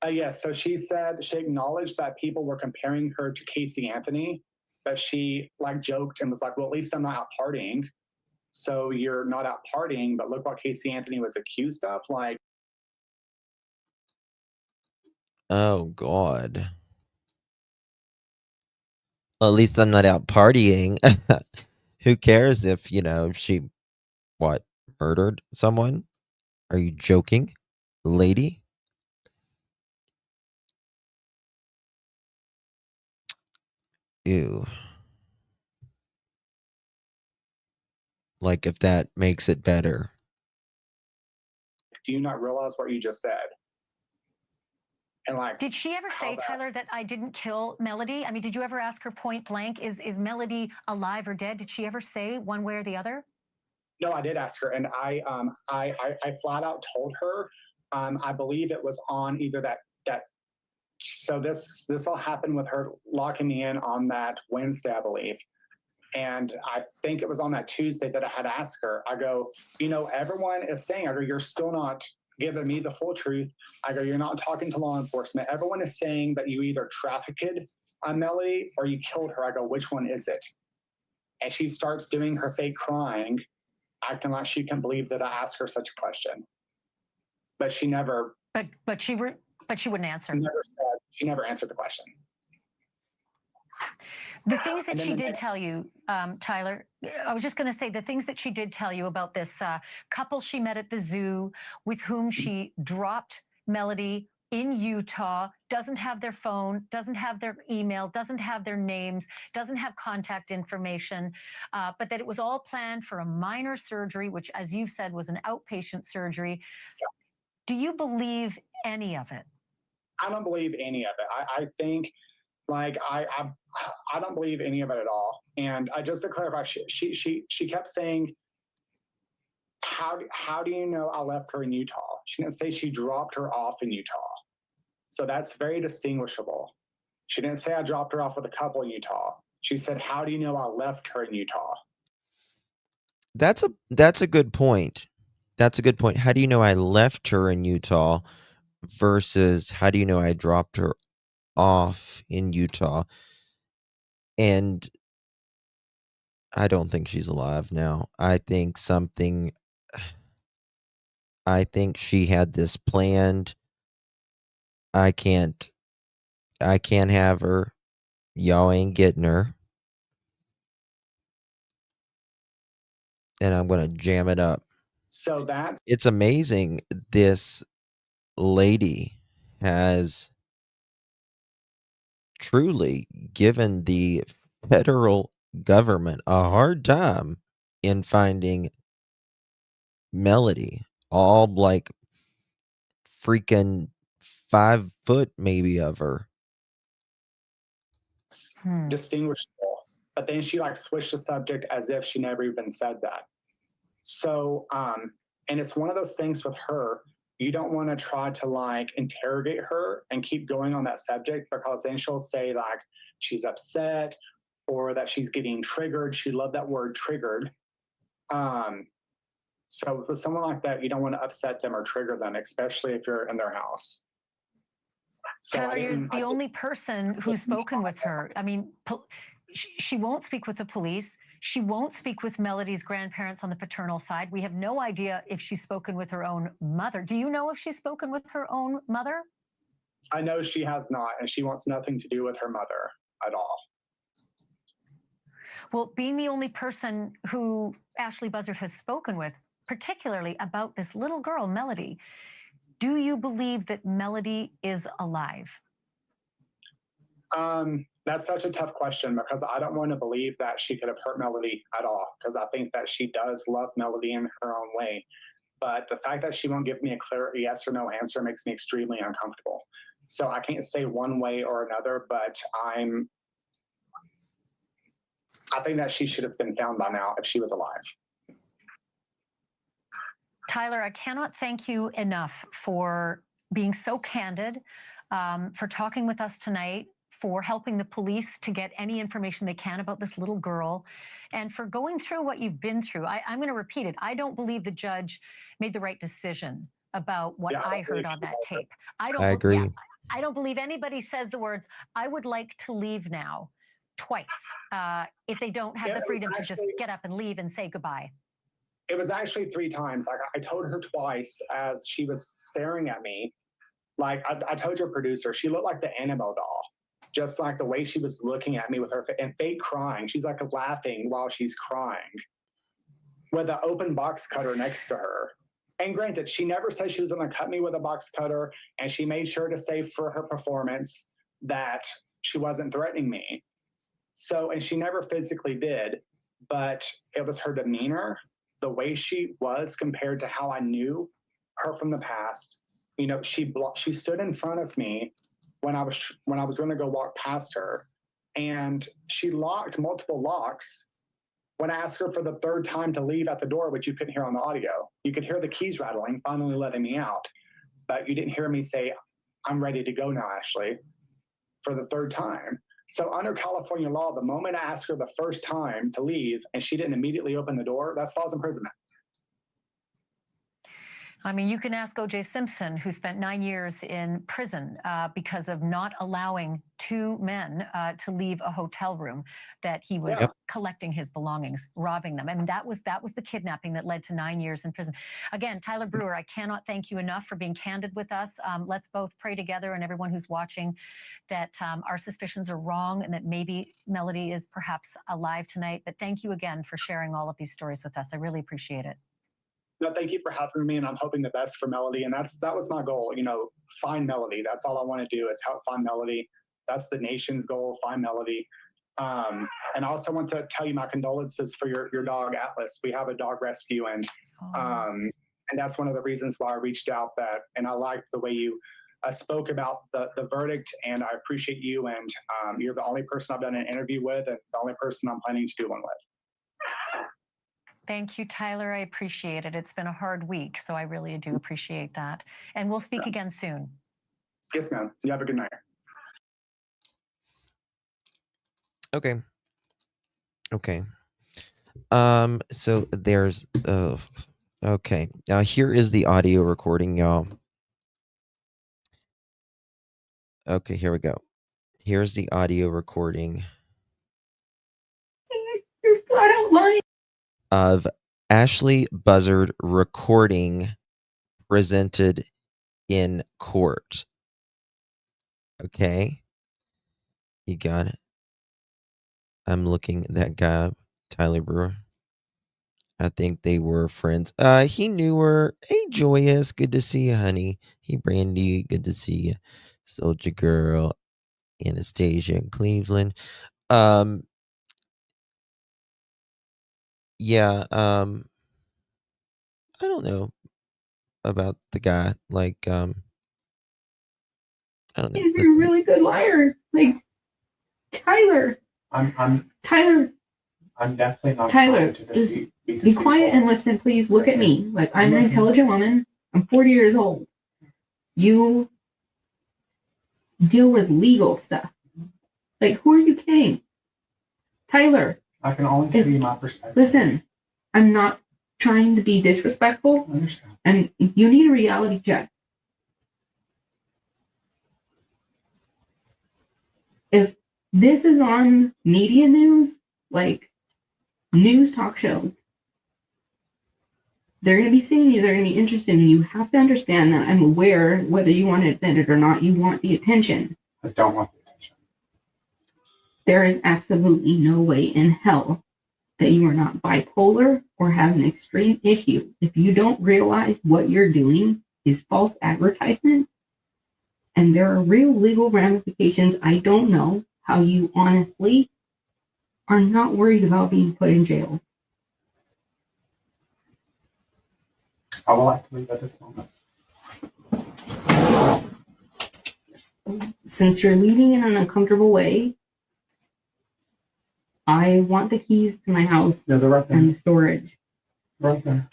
Yes. So she said she acknowledged that people were comparing her to Casey Anthony, but she like joked and was like, "Well, at least I'm not out partying." So you're not out partying, but look what Casey Anthony was accused of. Like, Oh God. Well, at least I'm not out partying. Who cares if, if she what, murdered someone? Are you joking, lady? Ew. Like if that makes it better. do you not realize what you just said? And like, did she ever say, Tyler, that I didn't kill Melodee? I mean, did you ever ask her point blank, is Melodee alive or dead? Did she ever say one way or the other? No, I did ask her, and I flat out told her. I believe it was on either that. So this all happened with her locking me in on that Wednesday, I believe. And I think it was on that Tuesday that I had asked her. I go, everyone is saying, I go, you're still not giving me the full truth. I go, you're not talking to law enforcement. Everyone is saying that you either trafficked Melodee or you killed her. I go, which one is it? And she starts doing her fake crying, acting like she can believe that I asked her such a question. But she never. But she wouldn't answer. She never answered the question. The things that she did tell you, Tyler, I was just going to say the things that she did tell you about this couple she met at the zoo with whom she dropped Melodee in Utah, doesn't have their phone, doesn't have their email, doesn't have their names, doesn't have contact information, but that it was all planned for a minor surgery, which, as you've said, was an outpatient surgery. Do you believe any of it? I don't believe any of it. I think, like, I don't believe any of it at all. And just to clarify, she kept saying, how do you know I left her in Utah? She didn't say she dropped her off in Utah. So that's very distinguishable. She didn't say I dropped her off with a couple in Utah. She said, how do you know I left her in Utah? That's a good point. That's a good point. How do you know I left her in Utah versus how do you know I dropped her off in Utah? And I don't think she's alive now. I think she had this planned. I can't have her. Y'all ain't getting her. And I'm going to jam it up. So it's amazing. This lady has truly given the federal government a hard time in finding Melodee, all like freaking 5 foot maybe of her. Distinguishable. But then she like switched the subject as if she never even said that. So, and it's one of those things with her, you don't want to try to like interrogate her and keep going on that subject, because then she'll say like she's upset or that she's getting triggered. She loved that word triggered. So with someone like that, you don't want to upset them or trigger them, especially if you're in their house. So Tyler, you're the only person who's spoken with her. I mean, she won't speak with the police. She won't speak with Melodee's grandparents on the paternal side. We have no idea if she's spoken with her own mother. Do you know if she's spoken with her own mother? I know she has not, and she wants nothing to do with her mother at all. Well, being the only person who Ashlee Buzzard has spoken with, particularly about this little girl, Melodee, do you believe that Melodee is alive? That's such a tough question, because I don't want to believe that she could have hurt Melodee at all, because I think that she does love Melodee in her own way. But the fact that she won't give me a clear yes or no answer makes me extremely uncomfortable. So I can't say one way or another, but I think that she should have been found by now if she was alive. Tyler, I cannot thank you enough for being so candid, for talking with us tonight, for helping the police to get any information they can about this little girl, and for going through what you've been through. I'm going to repeat it. I don't believe the judge made the right decision about what I heard on that tape. I agree. Yeah, I don't believe anybody says the words, "I would like to leave now," twice, if they don't have the freedom to just get up and leave and say goodbye. It was actually 3 times. Like, I told her twice as she was staring at me. Like, I told your producer, she looked like the Annabelle doll. Just like the way she was looking at me with her and fake crying. She's like laughing while she's crying with an open box cutter next to her. And granted, she never said she was going to cut me with a box cutter, and she made sure to say for her performance that she wasn't threatening me. So, and she never physically did, but it was her demeanor, the way she was compared to how I knew her from the past. You know, she stood in front of me when I was going to go walk past her, and she locked multiple locks. When I asked her for the 3rd time to leave at the door, which you couldn't hear on the audio, you could hear the keys rattling, finally letting me out, but you didn't hear me say, "I'm ready to go now, Ashlee," for the 3rd time. So under California law, the moment I asked her the 1st time to leave and she didn't immediately open the door, that's false imprisonment. I mean, you can ask O.J. Simpson, who spent 9 years in prison because of not allowing 2 men to leave a hotel room that he was collecting his belongings, robbing them. And that was the kidnapping that led to 9 years in prison. Again, Tyler Brewer, I cannot thank you enough for being candid with us. Let's both pray together, and everyone who's watching, that our suspicions are wrong and that maybe Melodee is perhaps alive tonight. But thank you again for sharing all of these stories with us. I really appreciate it. No, thank you for having me, and I'm hoping the best for Melodee. And that was my goal, you know, find Melodee. That's all I want to do is help find Melodee. That's the nation's goal, find Melodee. And I also want to tell you my condolences for your dog, Atlas. We have a dog rescue, and that's one of the reasons why I reached out. And I liked the way you spoke about the verdict, and I appreciate you. And you're the only person I've done an interview with, and the only person I'm planning to do one with. Thank you, Tyler. I appreciate it. It's been a hard week, so I really do appreciate that. And we'll speak again soon. Yes, ma'am. You have a good night. Okay. So there's okay. Now here is the audio recording, y'all. Okay, here we go. Here's the audio recording. You're flat out lying. Of Ashlee Buzzard recording presented in court. Okay. You got it. I'm looking at that guy up, Tyler Brewer. I think they were friends. He knew her. Hey, Joyous, good to see you, honey. Hey, Brandy, good to see you. Soldier Girl, Anastasia, Cleveland. Yeah, I don't know about the guy. Like, I don't know. You're a really good liar. Like, Tyler. Tyler. I'm definitely not Tyler, trying to deceive. Be quiet and listen, please. Look at me. Like, I'm an intelligent woman. I'm 40 years old. You deal with legal stuff. Like, who are you kidding? Tyler. I can only tell you my perspective. Listen, I'm not trying to be disrespectful. I understand. And you need a reality check. If this is on media news, like news talk shows, they're going to be seeing you, they're going to be interested in you. You have to understand that I'm aware, whether you want to admit it or not, you want the attention. I don't want the attention. There is absolutely no way in hell that you are not bipolar or have an extreme issue if you don't realize what you're doing is false advertisement. And there are real legal ramifications. I don't know how you honestly are not worried about being put in jail. I will have to leave at this moment. Since you're leaving in an uncomfortable way, I want the keys to my house Yeah, they're right there. and the storage. Right there.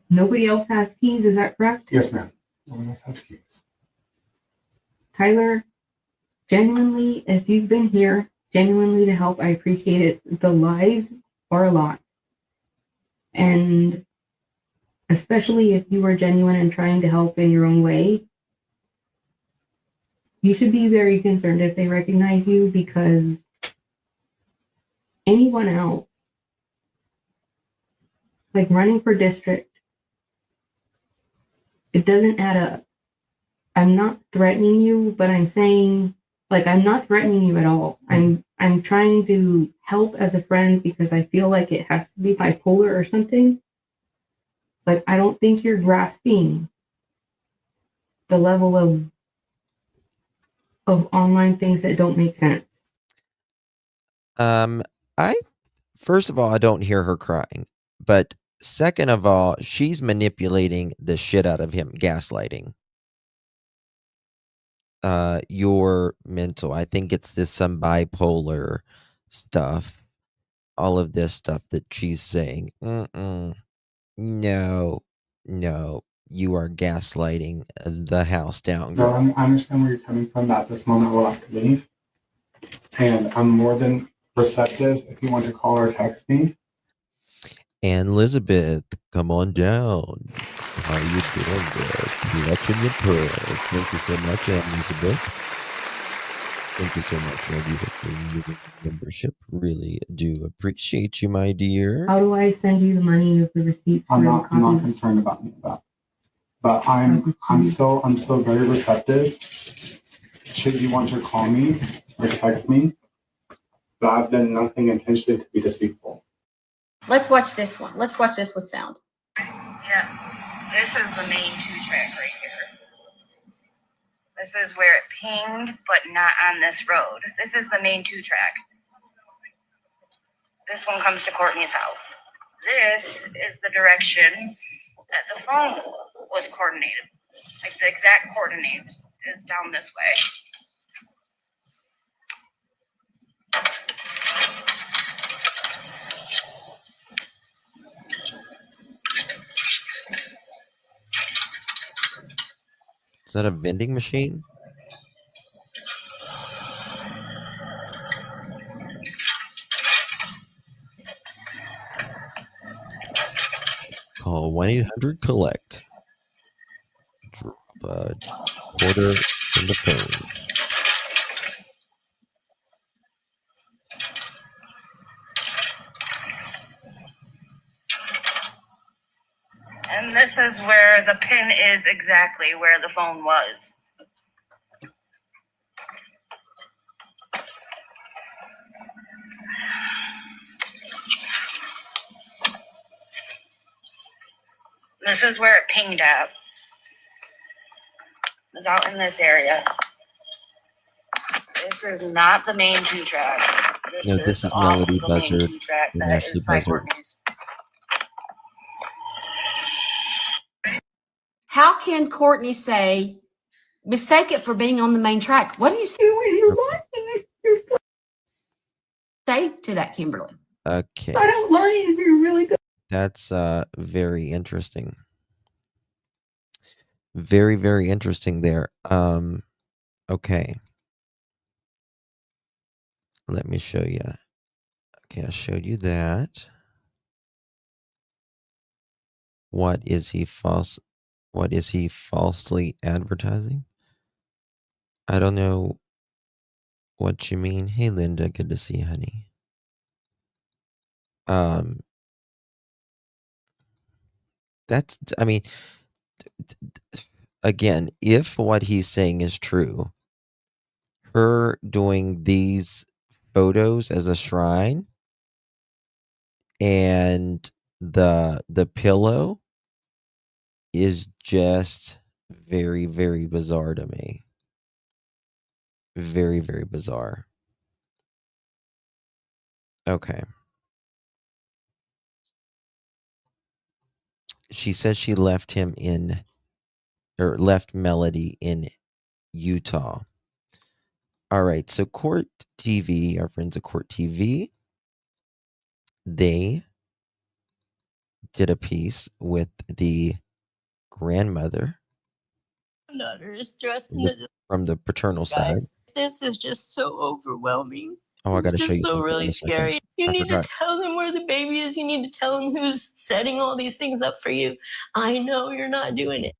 Nobody else has keys, is that correct? Yes, ma'am. No one else has keys. Tyler, genuinely, if you've been here, genuinely to help, I appreciate it. The lies are a lot. And especially if you were genuine and trying to help in your own way. You should be very concerned if they recognize you, because anyone else, like running for district, it doesn't add up. I'm not threatening you, but I'm saying, like, I'm not threatening you at all. I'm trying to help as a friend because I feel like it has to be bipolar or something. But I don't think you're grasping the level of online things that don't make sense. First of all, I don't hear her crying, but second of all, she's manipulating the shit out of him, gaslighting. Your mental, I think it's some bipolar stuff, all of this stuff that she's saying. No, you are gaslighting the house down, girl. No, I understand where you're coming from. At this moment, we'll have to leave. And I'm more than receptive if you want to call or text me. And Elizabeth, come on down. How are you doing there? Collection your pearls. Thank you so much, Elizabeth. Thank you so much for your membership. Really do appreciate you, my dear. How do I send you the money of the receipts? I'm not concerned about any of that. But I'm still very receptive. Should you want to call me or text me, but I've done nothing intentionally to be deceitful. Let's watch this one. Let's watch this with sound. Yeah, this is the main 2-track right here. This is where it pinged, but not on this road. This is the main 2-track. This one comes to Courtney's house. This is the direction that the phone was coordinated. Like the exact coordinates is down this way. Is that a vending machine? Call 1-800-COLLECT. Drop a quarter in the phone. And this is where the pin is exactly where the phone was. This is where it pinged at. It's out in this area. This is not the main 2-track. No, this is Melodee Buzzard and That Ashlee is by Buzzard. Courtney's. How can Courtney say, mistake it for being on the main track? What do you say when you're lying? Say to that, Kimberly. Okay. I don't lie if you're really good. That's very interesting. Very, very interesting there. Okay. Let me show you. Okay, I showed you that. What is he falsely advertising? I don't know what you mean. Hey Linda, good to see you, honey. That's, I mean, again, if what he's saying is true, her doing these photos as a shrine and the pillow is just very, very bizarre to me. Very, very bizarre. Okay. She says she left him left Melodee in Utah. All right, so Court TV, our friends at Court TV, they did a piece with the grandmother daughter is dressed in from the paternal side. This is just so overwhelming. Oh, I got to It's show you just so something in really a second. scary. You I need forgot. to tell him where the baby is. You need to tell him who's setting all these things up for you. I know you're not doing it.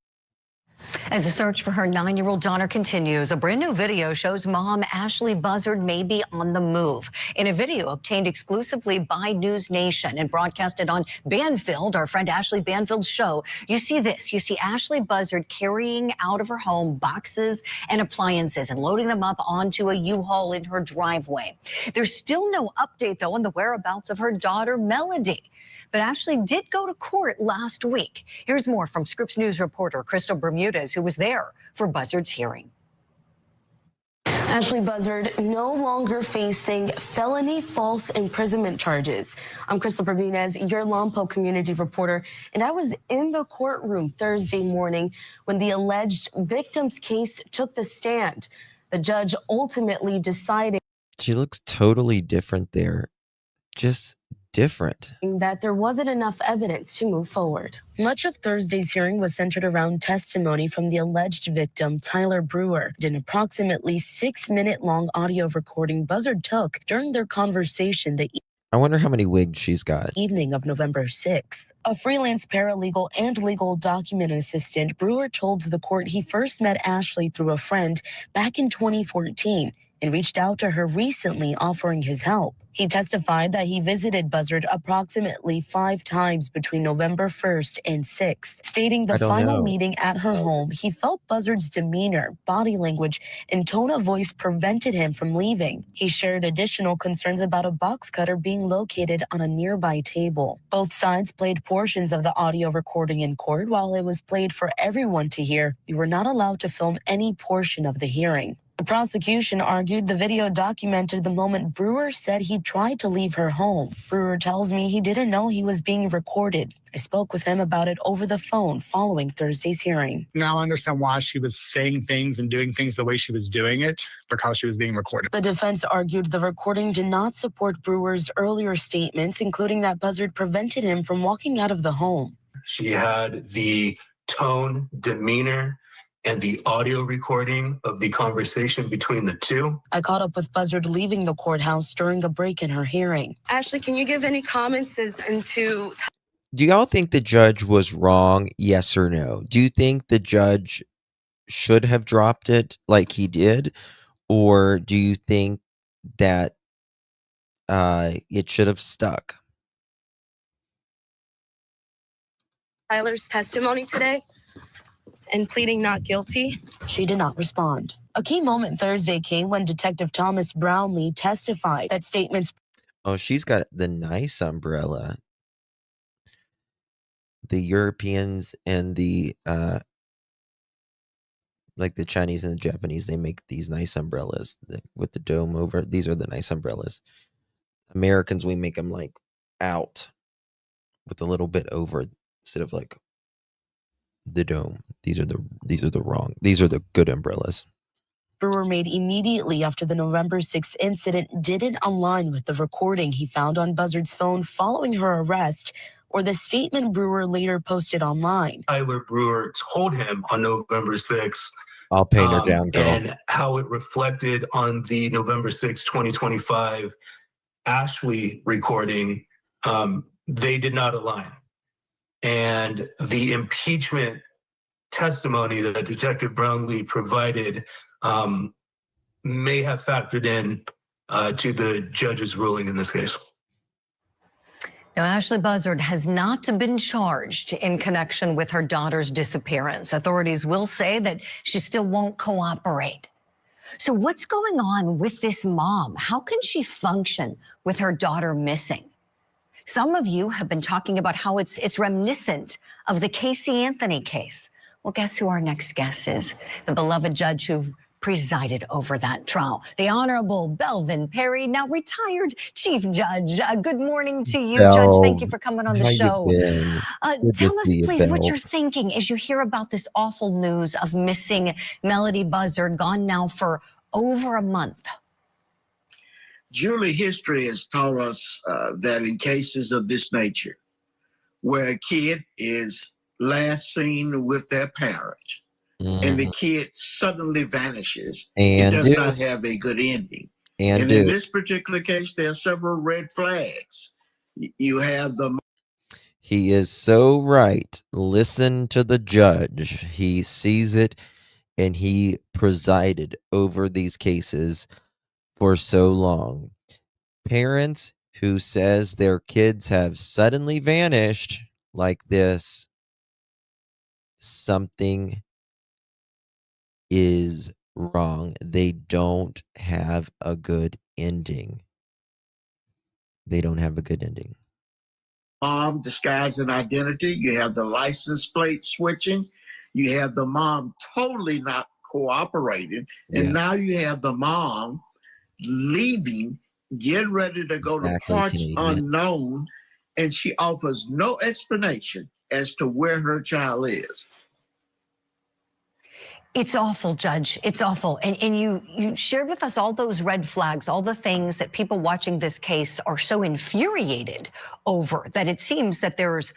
As the search for her 9-year-old daughter continues, a brand new video shows mom Ashlee Buzzard may be on the move. In a video obtained exclusively by News Nation and broadcasted on Banfield, our friend Ashlee Banfield's show, you see this. You see Ashlee Buzzard carrying out of her home boxes and appliances and loading them up onto a U-Haul in her driveway. There's still no update, though, on the whereabouts of her daughter, Melodee. But Ashlee did go to court last week. Here's more from Scripps News reporter Crystal Bermudez, who was there for Buzzard's hearing. Ashlee Buzzard no longer facing felony false imprisonment charges. I'm Crystal Bermudez, your Lompoc community reporter, and I was in the courtroom Thursday morning when the alleged victim's case took the stand. The judge ultimately decided She looks totally different there. Just different. That there wasn't enough evidence to move forward. Much of Thursday's hearing was centered around testimony from the alleged victim, Tyler Brewer, an approximately 6-minute-long audio recording Buzzard took during their conversation I wonder how many wigs she's got. Evening of November 6th. A freelance paralegal and legal document assistant, Brewer told the court he first met Ashlee through a friend back in 2014 and reached out to her recently offering his help. He testified that he visited Buzzard approximately 5 times between November 1st and 6th, stating the final meeting at her home, he felt Buzzard's demeanor, body language, and tone of voice prevented him from leaving. He shared additional concerns about a box cutter being located on a nearby table. Both sides played portions of the audio recording in court. While it was played for everyone to hear, we were not allowed to film any portion of the hearing. The prosecution argued the video documented the moment Brewer said he tried to leave her home. Brewer tells me he didn't know he was being recorded. I spoke with him about it over the phone following Thursday's hearing. Now I understand why she was saying things and doing things the way she was doing it, because she was being recorded. The defense argued the recording did not support Brewer's earlier statements, including that Buzzard prevented him from walking out of the home. She had the tone, demeanor, and the audio recording of the conversation between the two. I caught up with Buzzard leaving the courthouse during a break in her hearing. Ashlee, can you give any comments into... Do y'all think the judge was wrong? Yes or no? Do you think the judge should have dropped it like he did? Or do you think that it should have stuck? Tyler's testimony today and pleading not guilty? She did not respond. A key moment Thursday came when Detective Thomas Brownlee testified that statements... Oh, she's got the nice umbrella. The Europeans and the like the Chinese and the Japanese, they make these nice umbrellas with the dome over. These are the nice umbrellas. Americans, we make them like out with a little bit over instead of like the dome. These are the good umbrellas. Brewer made immediately after the November 6th incident didn't align with the recording he found on Buzzard's phone following her arrest or the statement Brewer later posted online. Tyler Brewer told him on November 6th, I'll paint her down, girl. And how it reflected on the November 6, 2025 Ashlee recording, they did not align. And the impeachment testimony that Detective Brownlee provided may have factored in to the judge's ruling in this case. Now, Ashlee Buzzard has not been charged in connection with her daughter's disappearance. Authorities will say that she still won't cooperate. So what's going on with this mom? How can she function with her daughter missing? Some of you have been talking about how it's reminiscent of the Casey Anthony case. Well, guess who our next guest is? The beloved judge who presided over that trial, the Honorable Belvin Perry, now retired Chief Judge. Good morning to you, Judge. Thank you for coming on the show. Tell us, please, what you're thinking as you hear about this awful news of missing Melodee Buzzard, gone now for over a month. Julie, history has taught us that in cases of this nature, where a kid is last seen with their parent, and the kid suddenly vanishes, it does not have a good ending. And in this particular case, there are several red flags. You have the... He is so right. Listen to the judge. He sees it, and he presided over these cases for so long. Parents who says their kids have suddenly vanished like this, something is wrong. They don't have a good ending. They don't have a good ending. Mom disguising identity. You have the license plate switching. You have the mom totally not cooperating. And now you have the mom leaving, getting ready to go to parts unknown, and she offers no explanation as to where her child is. It's awful, Judge. It's awful. And you shared with us all those red flags, all the things that people watching this case are so infuriated over, that it seems that there's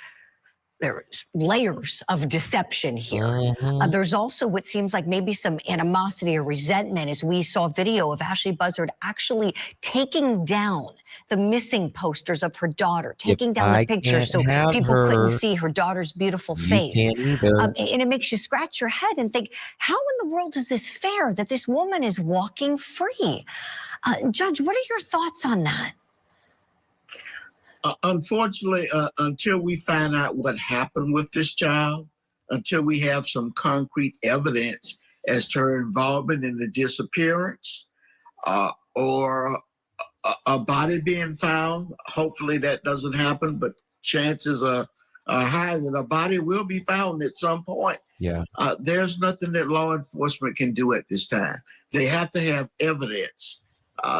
layers of deception here. There's also what seems like maybe some animosity or resentment, as we saw video of Ashlee Buzzard actually taking down the missing posters of her daughter, taking down the pictures so people couldn't see her daughter's beautiful face. And it makes you scratch your head and think, how in the world is this fair that this woman is walking free? Judge, what are your thoughts on that? Unfortunately, until we find out what happened with this child, until we have some concrete evidence as to her involvement in the disappearance or a body being found, hopefully that doesn't happen, but chances are high that a body will be found at some point. There's nothing that law enforcement can do at this time. They have to have evidence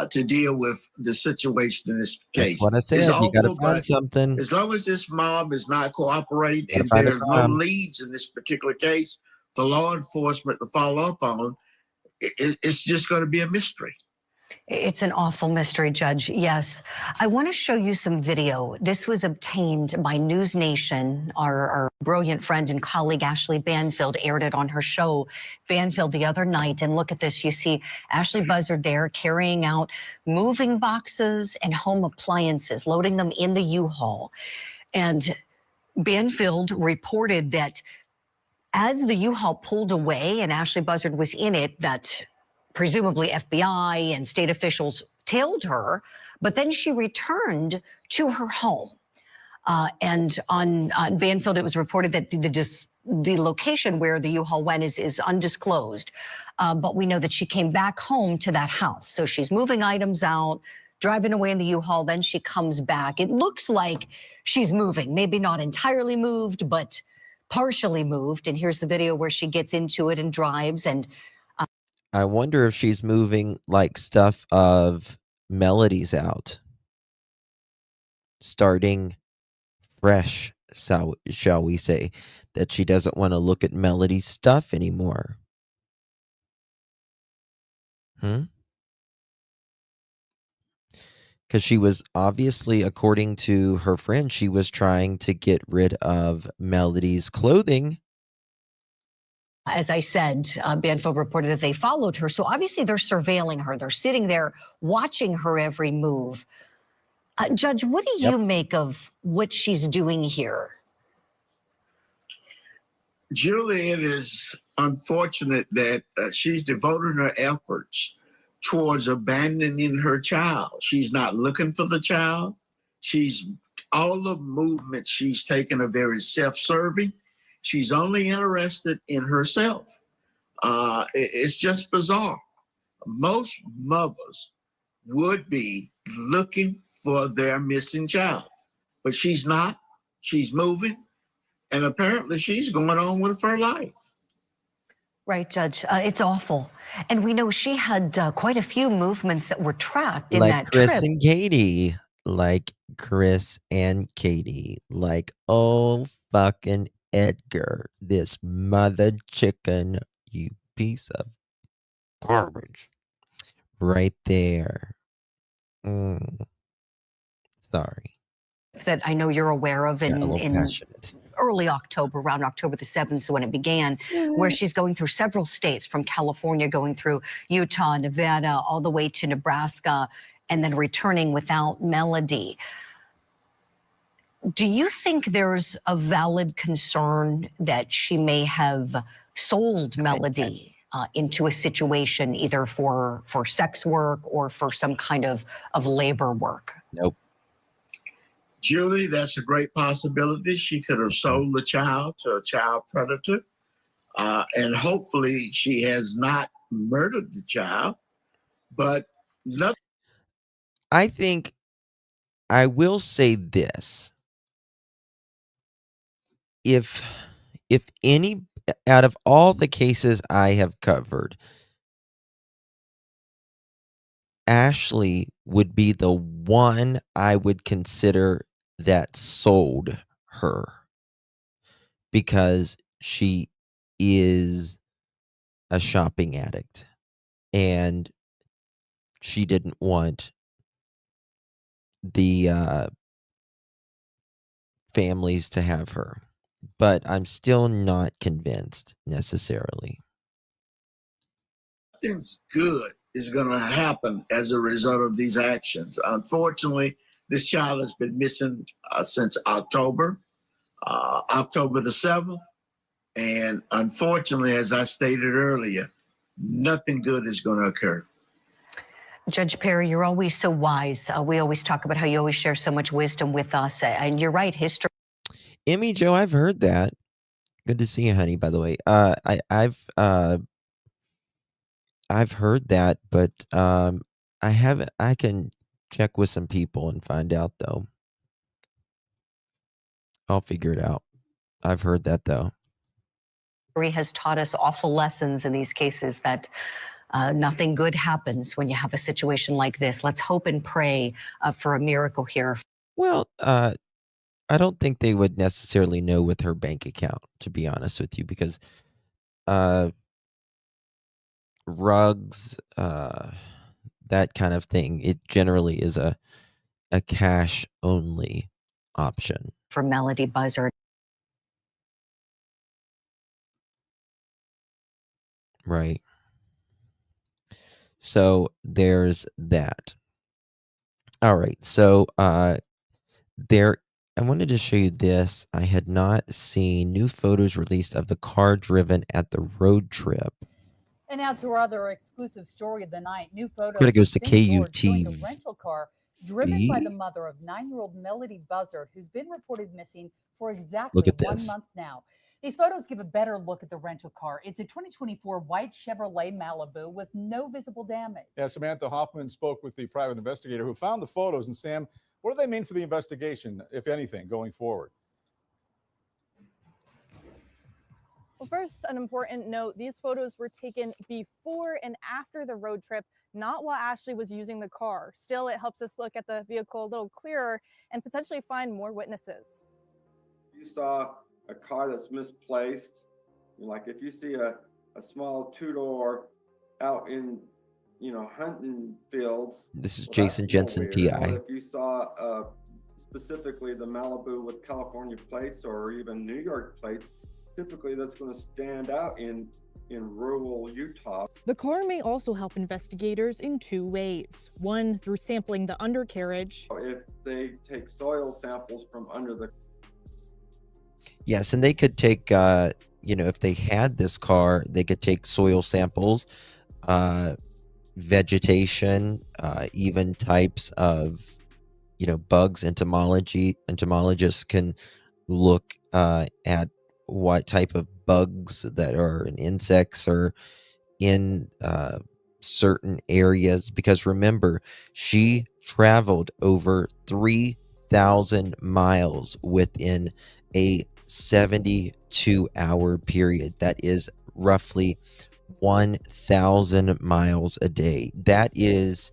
to deal with the situation in this case. That's what I said. You got to find something. As long as this mom is not cooperating and there are no leads in this particular case for law enforcement to follow up on, it's just going to be a mystery. It's an awful mystery, Judge. Yes. I want to show you some video. This was obtained by News Nation. Our brilliant friend and colleague, Ashlee Banfield, aired it on her show, Banfield, the other night. And look at this. You see Ashlee Buzzard there carrying out moving boxes and home appliances, loading them in the U-Haul. And Banfield reported that as the U-Haul pulled away and Ashlee Buzzard was in it, that presumably FBI and state officials tailed her, but then she returned to her home. And on Banfield, it was reported that the location where the U-Haul went is undisclosed, but we know that she came back home to that house. So she's moving items out, driving away in the U-Haul, then she comes back. It looks like she's moving, maybe not entirely moved, but partially moved. And here's the video where she gets into it and drives. And I wonder if she's moving like stuff of Melodee's out, starting fresh, shall we say, that she doesn't want to look at Melodee's stuff anymore. Because she was obviously, according to her friend, she was trying to get rid of Melodee's clothing. As I said, Banfield reported that they followed her. So obviously they're surveilling her. They're sitting there watching her every move. Judge, what do you make of what she's doing here? Julie, it is unfortunate that she's devoting her efforts towards abandoning her child. She's not looking for the child. All the movements she's taken are very self-serving. She's only interested in herself. It's just bizarre. Most mothers would be looking for their missing child, but she's not. She's moving, and apparently she's going on with her life. Right, Judge. It's awful. And we know she had quite a few movements that were tracked in like that Chris trip. And Katie. Like Chris and Katie. Like, oh, fucking Edgar, this mother chicken, you piece of garbage. Right there. Sorry. That I know you're aware of. A little passionate. early October, around October the 7th when it began, where she's going through several states, from California, going through Utah, Nevada, all the way to Nebraska, and then returning without Melodee. Do you think there's a valid concern that she may have sold Melodee into a situation either for sex work or for some kind of labor work? Nope. Julie, that's a great possibility. She could have sold the child to a child predator. And hopefully she has not murdered the child, but nothing. I think I will say this. If any, out of all the cases I have covered, Ashlee would be the one I would consider that sold her, because she is a shopping addict and she didn't want the families to have her. But I'm still not convinced necessarily. Nothing's good is going to happen as a result of these actions. Unfortunately, this child has been missing since October the 7th. And unfortunately, as I stated earlier, nothing good is going to occur. Judge Perry, you're always so wise. We always talk about how you always share so much wisdom with us. And you're right, history. Emmy Joe, I've heard that. Good to see you, honey, by the way. I've heard that, but I haven't. I can check with some people and find out, though. I'll figure it out. I've heard that, though. Has taught us awful lessons in these cases, that nothing good happens when you have a situation like this. Let's hope and pray for a miracle here. Well, I don't think they would necessarily know with her bank account, to be honest with you, because rugs, that kind of thing, it generally is a cash only option. For Melodee Buzzard. Right. So there's that. All right. So there, I wanted to show you this. I had not seen new photos released of the car driven at the road trip. And now to our other exclusive story of the night. New photos It goes to of Cindy Lord KUT. joined a rental car driven by the mother of 9-year-old Melodee Buzzard, who's been reported missing for exactly 1 month now. These photos give a better look at the rental car. It's a 2024 white Chevrolet Malibu with no visible damage. Yeah, Samantha Hoffman spoke with the private investigator who found the photos. And Sam, what do they mean for the investigation, if anything, going forward? Well, first, an important note, these photos were taken before and after the road trip, not while Ashlee was using the car. Still, it helps us look at the vehicle a little clearer and potentially find more witnesses. You saw a car that's misplaced, like if you see a small two-door out in, hunting fields. This is Jason Jensen, PI. Or if you saw specifically the Malibu with California plates or even New York plates, typically that's going to stand out in rural Utah. The car may also help investigators in two ways. One, through sampling the undercarriage. If they take soil samples from under the... Yes, and they could take, if they had this car, they could take soil samples, vegetation, even types of, bugs. Entomologists can look at what type of bugs that are in insects or in certain areas. Because remember, she traveled over 3,000 miles within a 72-hour period. That is roughly 1,000 miles a day. That is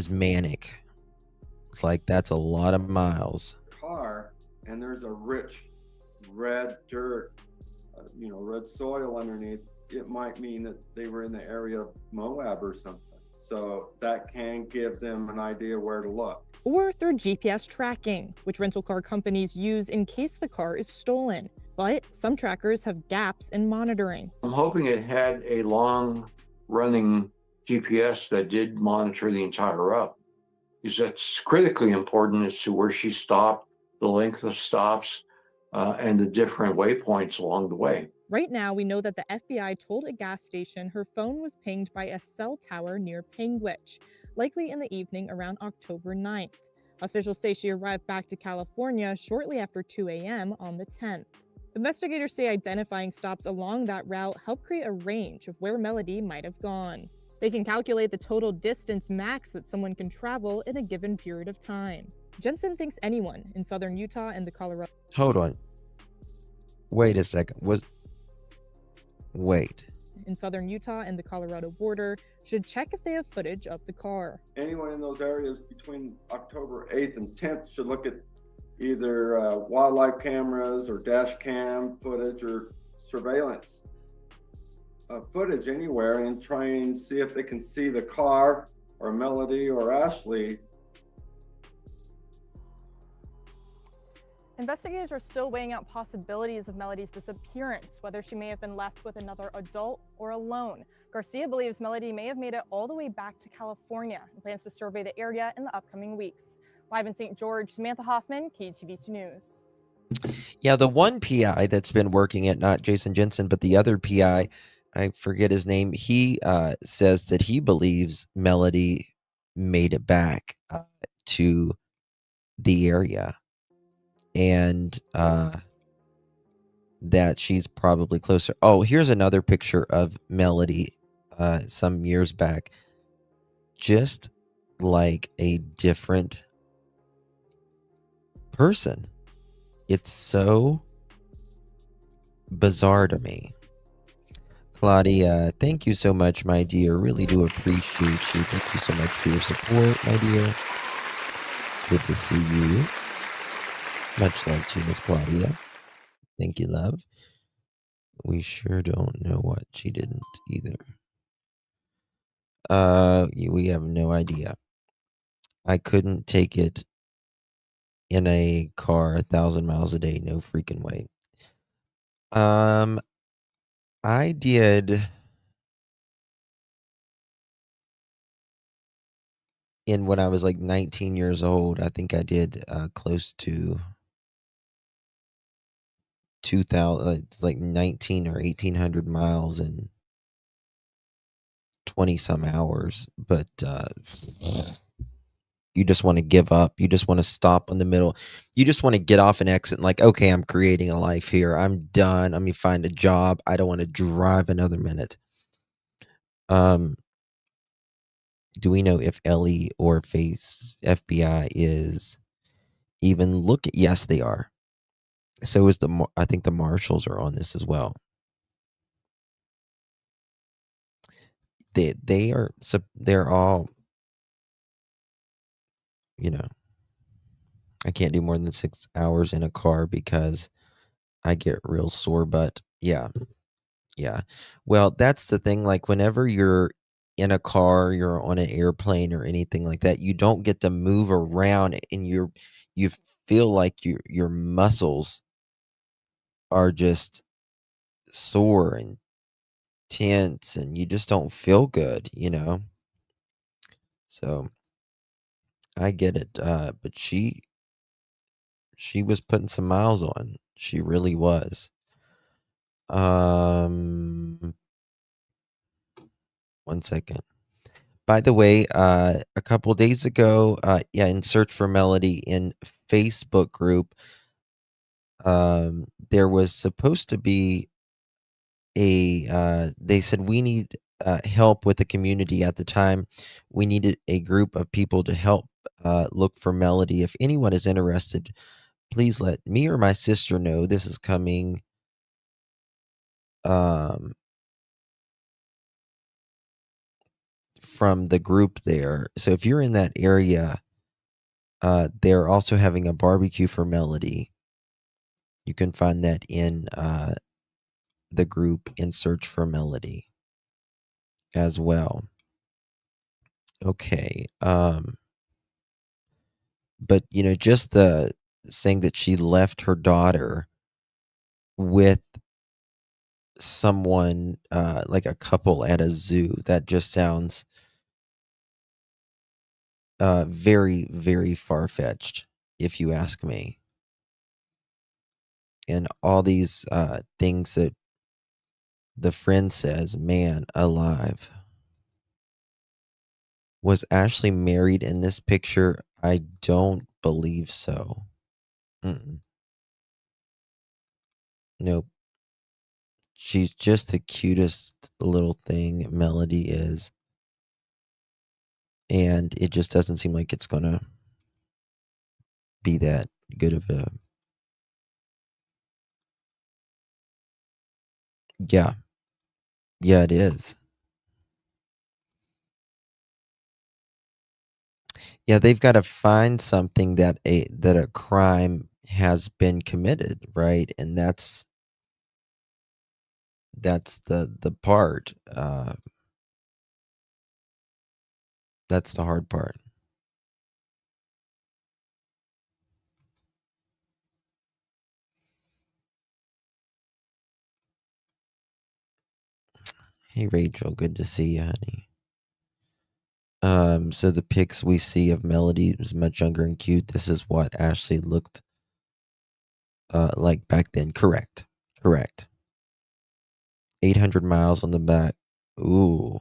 manic. Like, that's a lot of miles. Car, and there's a rich red dirt, red soil underneath. It might mean that they were in the area of Moab or something. So that can give them an idea where to look. Or through GPS tracking, which rental car companies use in case the car is stolen. But some trackers have gaps in monitoring. I'm hoping it had a long-running GPS that did monitor the entire route, because that's critically important as to where she stopped, the length of stops, and the different waypoints along the way. Right now, we know that the FBI told a gas station her phone was pinged by a cell tower near Panguitch, likely in the evening around October 9th. Officials say she arrived back to California shortly after 2 a.m. on the 10th. Investigators say identifying stops along that route help create a range of where Melodee might have gone. They can calculate the total distance max that someone can travel in a given period of time. Jensen thinks anyone in southern Utah and the Colorado... Hold on. Wait a second. Wait. In southern Utah and the Colorado border should check if they have footage of the car. Anyone in those areas between October 8th and 10th should look at either wildlife cameras or dash cam footage or surveillance footage anywhere and try and see if they can see the car or Melodee or Ashlee. Investigators are still weighing out possibilities of Melodee's disappearance, whether she may have been left with another adult or alone. Garcia believes Melodee may have made it all the way back to California and plans to survey the area in the upcoming weeks. Live in St. George, Samantha Hoffman, KTV2 News. Yeah, the one PI that's been working it, not Jason Jensen, but the other PI, I forget his name, he says that he believes Melodee made it back to the area. And that she's probably closer. Oh, here's another picture of Melodee some years back. Just like a different person. It's so bizarre to me. Claudia, thank you so much, my dear. Really do appreciate you. Thank you so much for your support, my dear. Good to see you. Much love to Miss Claudia. Thank you, love. We sure don't know what she didn't either. We have no idea. I couldn't take it in a car 1,000 miles a day. No freaking way. I did when I was like 19 years old. I think I did close to 2,000, like 19 or 1,800 miles in 20 some hours. But you just want to give up. You just want to stop in the middle. You just want to get off an exit and like, okay, I'm creating a life here. I'm done. Let me find a job. I don't want to drive another minute. Do we know if Ellie or FBI is even looking? Yes, they are. So is I think the marshals are on this as well. They are, so they're all, I can't do more than 6 hours in a car because I get real sore butt. Yeah. Well, that's the thing. Like whenever you're in a car, you're on an airplane or anything like that, you don't get to move around, and you feel like your muscles are just sore and tense, and you just don't feel good, So I get it. But she was putting some miles on. She really was. One second. By the way, a couple days ago, in Search for Melodee in Facebook group, there was supposed to be they said we need help with the community at the time. We needed a group of people to help look for Melodee. If anyone is interested, please let me or my sister know. This is coming from the group there. So if you're in that area, they're also having a barbecue for Melodee. You can find that in the group in Search for Melodee as well. Okay. But just the saying that she left her daughter with someone, like a couple at a zoo, that just sounds very, very far-fetched, if you ask me. And all these things that the friend says, man alive. Was Ashlee married in this picture? I don't believe so. Nope. She's just the cutest little thing, Melodee is. And it just doesn't seem like it's gonna be that good of a... Yeah. Yeah, it is. Yeah, they've gotta find something that a crime has been committed, right? And that's the part. That's the hard part. Hey, Rachel, good to see you, honey. So the pics we see of Melodee was much younger and cute. This is what Ashlee looked like back then. Correct. 800 miles on the back. Ooh.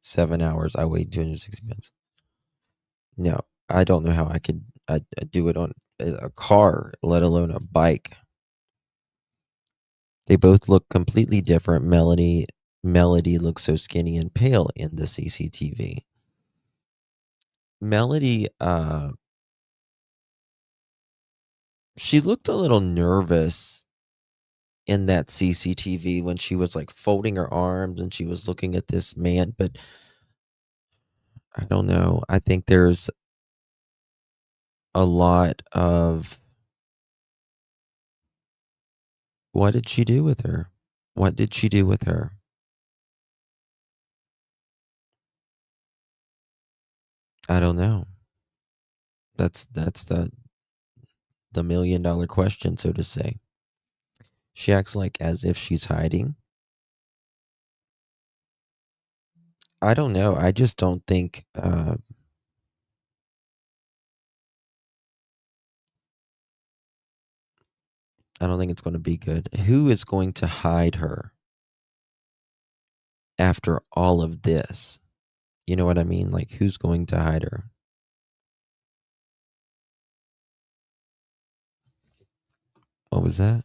7 hours. I weighed 260 pounds. No, I don't know how I could do it on a car, let alone a bike. They both look completely different. Melodee looks so skinny and pale in the CCTV. Melodee, she looked a little nervous in that CCTV when she was like folding her arms and she was looking at this man, but I don't know. I think there's a lot of... What did she do with her? What did she do with her? I don't know. That's the $1,000,000 question, so to say. She acts like as if she's hiding. I don't know. I just don't think I don't think it's going to be good. Who is going to hide her after all of this? You know what I mean? Like, who's going to hide her? What was that?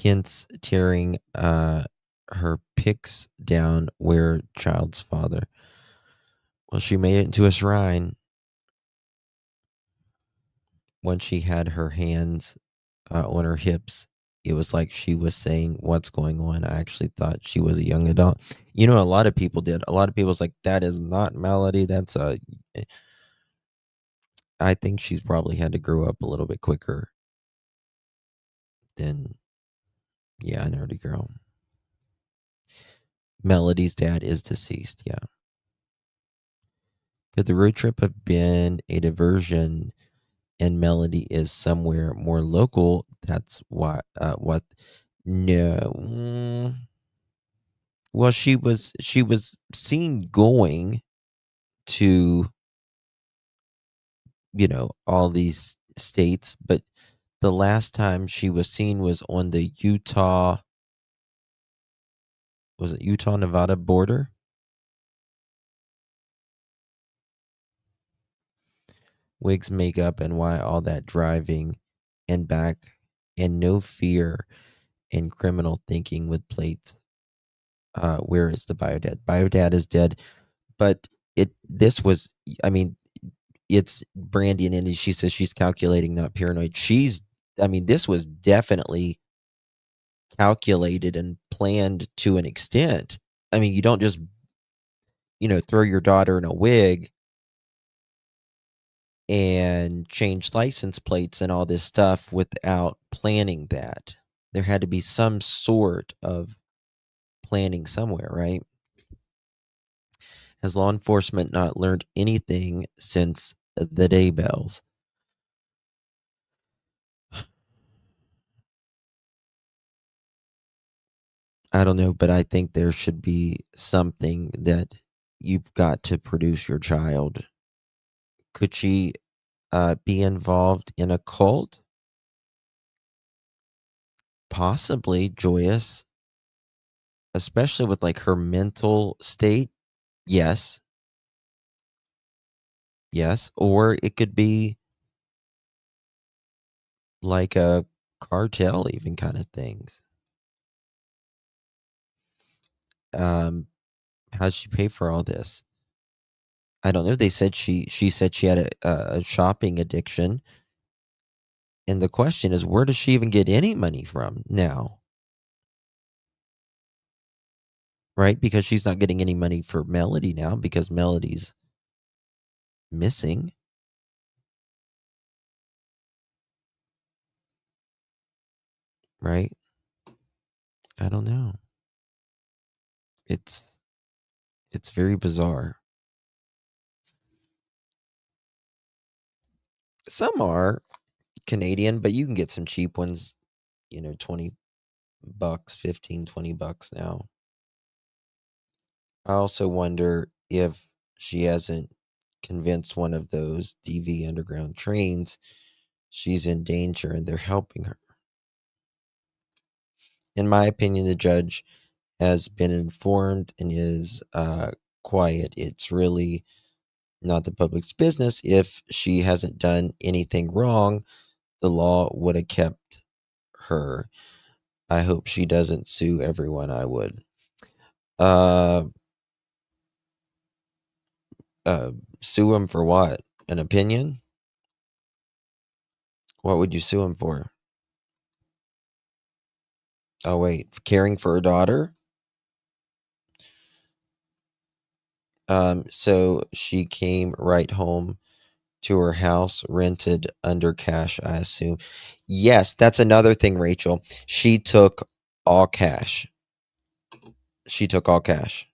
Hence tearing her pics down where child's father. Well, she made it into a shrine when she had her hands on her hips. It was like she was saying, what's going on? I actually thought she was a young adult. A lot of people did. A lot of people was like, that is not Melodee. That's a... I think she's probably had to grow up a little bit quicker than, yeah, nerdy girl. Melodee's dad is deceased, yeah. Could the road trip have been a diversion and Melodee is somewhere more local? That's what no. Well, she was seen going to all these states, but the last time she was seen was on the Utah-Nevada border? Wigs, makeup, and why all that driving and back, and no fear and criminal thinking with plates. Where is the biodad? Biodad is dead, but this was, I mean, it's Brandy and Indy. She says she's calculating, not paranoid. This was definitely calculated and planned to an extent. You don't just, throw your daughter in a wig and change license plates and all this stuff without planning that. There had to be some sort of planning somewhere, right? Has law enforcement not learned anything since the Daybells? I don't know, but I think there should be something that you've got to produce your child. Could she be involved in a cult? Possibly, Joyous. Especially with like her mental state. Yes. Yes. Or it could be like a cartel, even kind of things. How'd she pay for all this? I don't know. They said she said she had a shopping addiction. And the question is, where does she even get any money from now? Right? Because she's not getting any money for Melodee now because Melodee's missing. Right? I don't know. It's very bizarre. Some are Canadian, but you can get some cheap ones, $20, 15, $20 now. I also wonder if she hasn't convinced one of those DV underground trains she's in danger and they're helping her. In my opinion, the judge has been informed and is quiet. It's really not the public's business. If she hasn't done anything wrong, the law would have kept her. I hope she doesn't sue everyone. I would. Sue him for what? An opinion? What would you sue him for? Oh, wait. Caring for her daughter? So she came right home to her house, rented under cash, I assume. Yes, that's another thing, Rachel. She took all cash. She took all cash.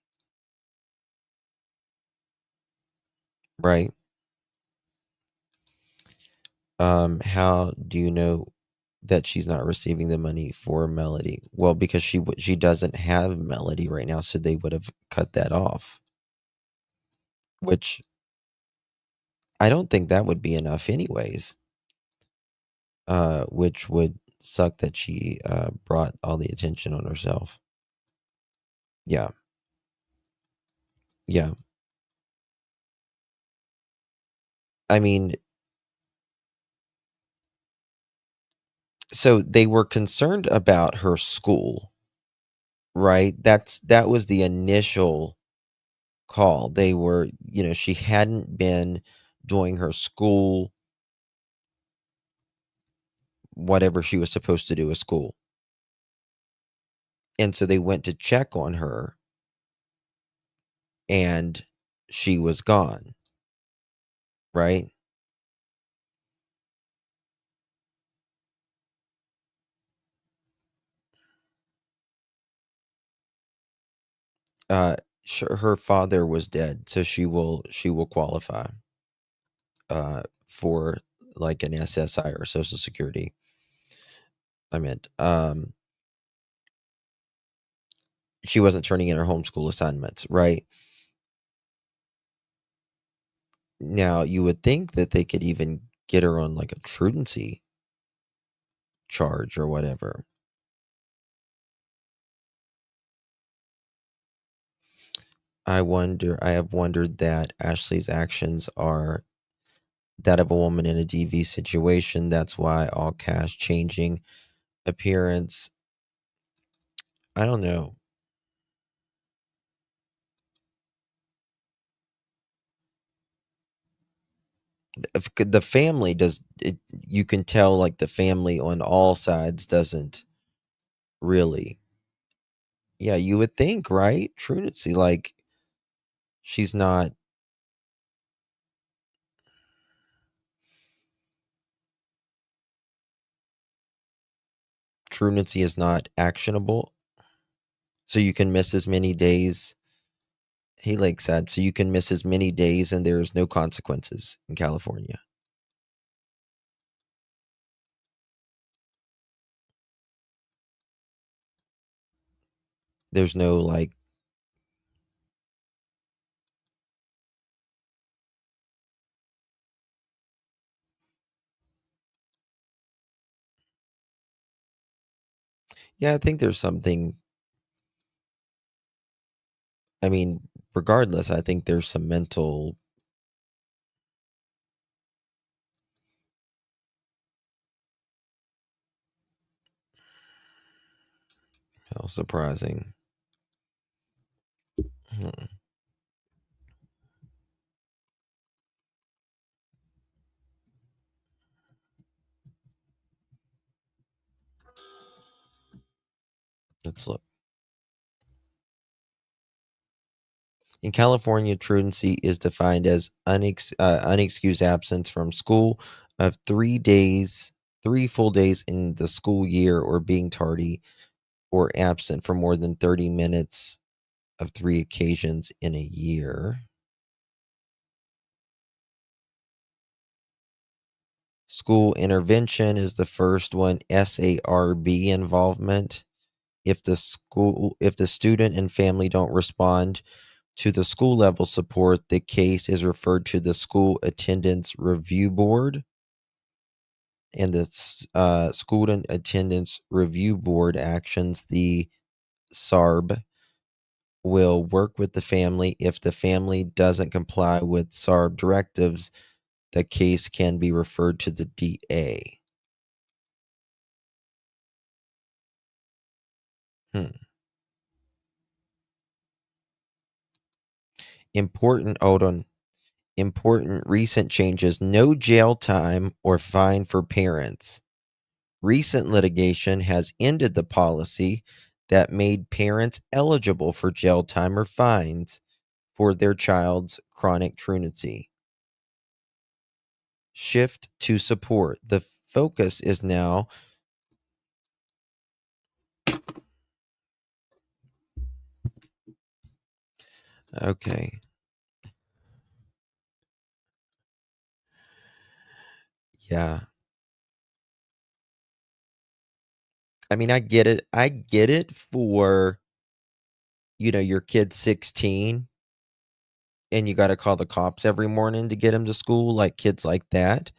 Right? How do you know that she's not receiving the money for Melodee? Well, because she doesn't have Melodee right now, so they would have cut that off. Which I don't think that would be enough anyways. Which would suck that she brought all the attention on herself. Yeah. Yeah. I mean, so they were concerned about her school, right? That was the initial call. They were, she hadn't been doing her school, whatever she was supposed to do at school. And so they went to check on her and she was gone. Right? Sure, her father was dead, so she will qualify for like an SSI or Social Security. I meant she wasn't turning in her homeschool assignments, right? Now, you would think that they could even get her on like a truancy charge or whatever. I have wondered that Ashlee's actions are that of a woman in a DV situation. That's why all cash changing appearance. I don't know. The family does it, you can tell like the family on all sides doesn't really. Yeah, you would think, right? Truancy, like she's not. Truancy is not actionable, so you can miss as many days Hey, Lakeside. So you can miss as many days and there's no consequences in California. There's no like. Yeah, I think there's something. I mean, regardless, I think there's some mental. How surprising. Let's look. In California, truancy is defined as unexcused absence from school of 3 days, 3 full days in the school year, or being tardy or absent for more than 30 minutes of 3 occasions in a year. School intervention is the first one. SARB involvement. If the student and family don't respond to the school level support, the case is referred to the School Attendance Review Board. And the School Attendance Review Board actions, the SARB, will work with the family. If the family doesn't comply with SARB directives, the case can be referred to the DA. Important recent changes: no jail time or fine for parents. Recent litigation has ended the policy that made parents eligible for jail time or fines for their child's chronic truancy. Shift to support. The focus is now okay. Yeah. I mean, I get it. I get it for, your kid's 16 and you got to call the cops every morning to get him to school, like kids like that.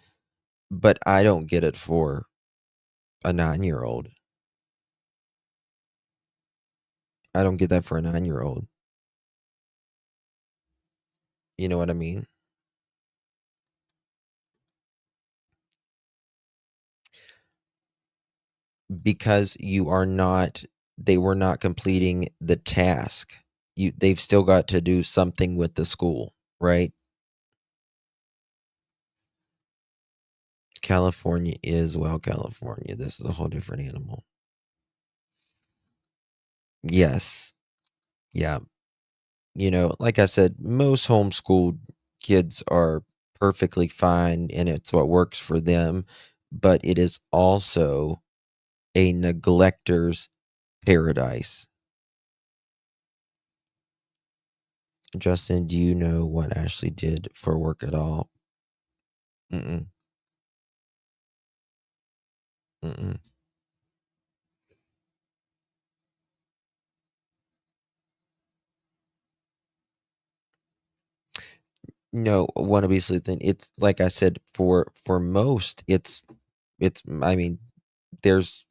But I don't get it for a 9-year-old. I don't get that for a 9-year-old. You know what I mean? Because they were not completing the task. They've still got to do something with the school, right? California is, California. This is a whole different animal. Yes. Yeah. Like I said, most homeschooled kids are perfectly fine and it's what works for them, but it is also a neglector's paradise. Justin, do you know what Ashlee did for work at all? Mm-mm. Mm-mm. No, one obviously thing. It's like I said, for most, it's. I mean, there's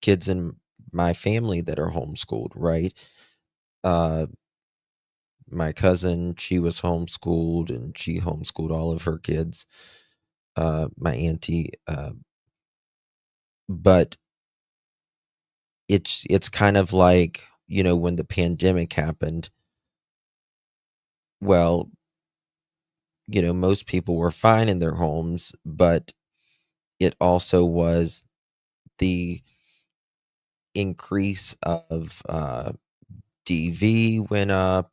kids in my family that are homeschooled, right? My cousin, she was homeschooled, and she homeschooled all of her kids. My auntie, but it's kind of like, when the pandemic happened. Well, most people were fine in their homes, but it also was the increase of DV went up,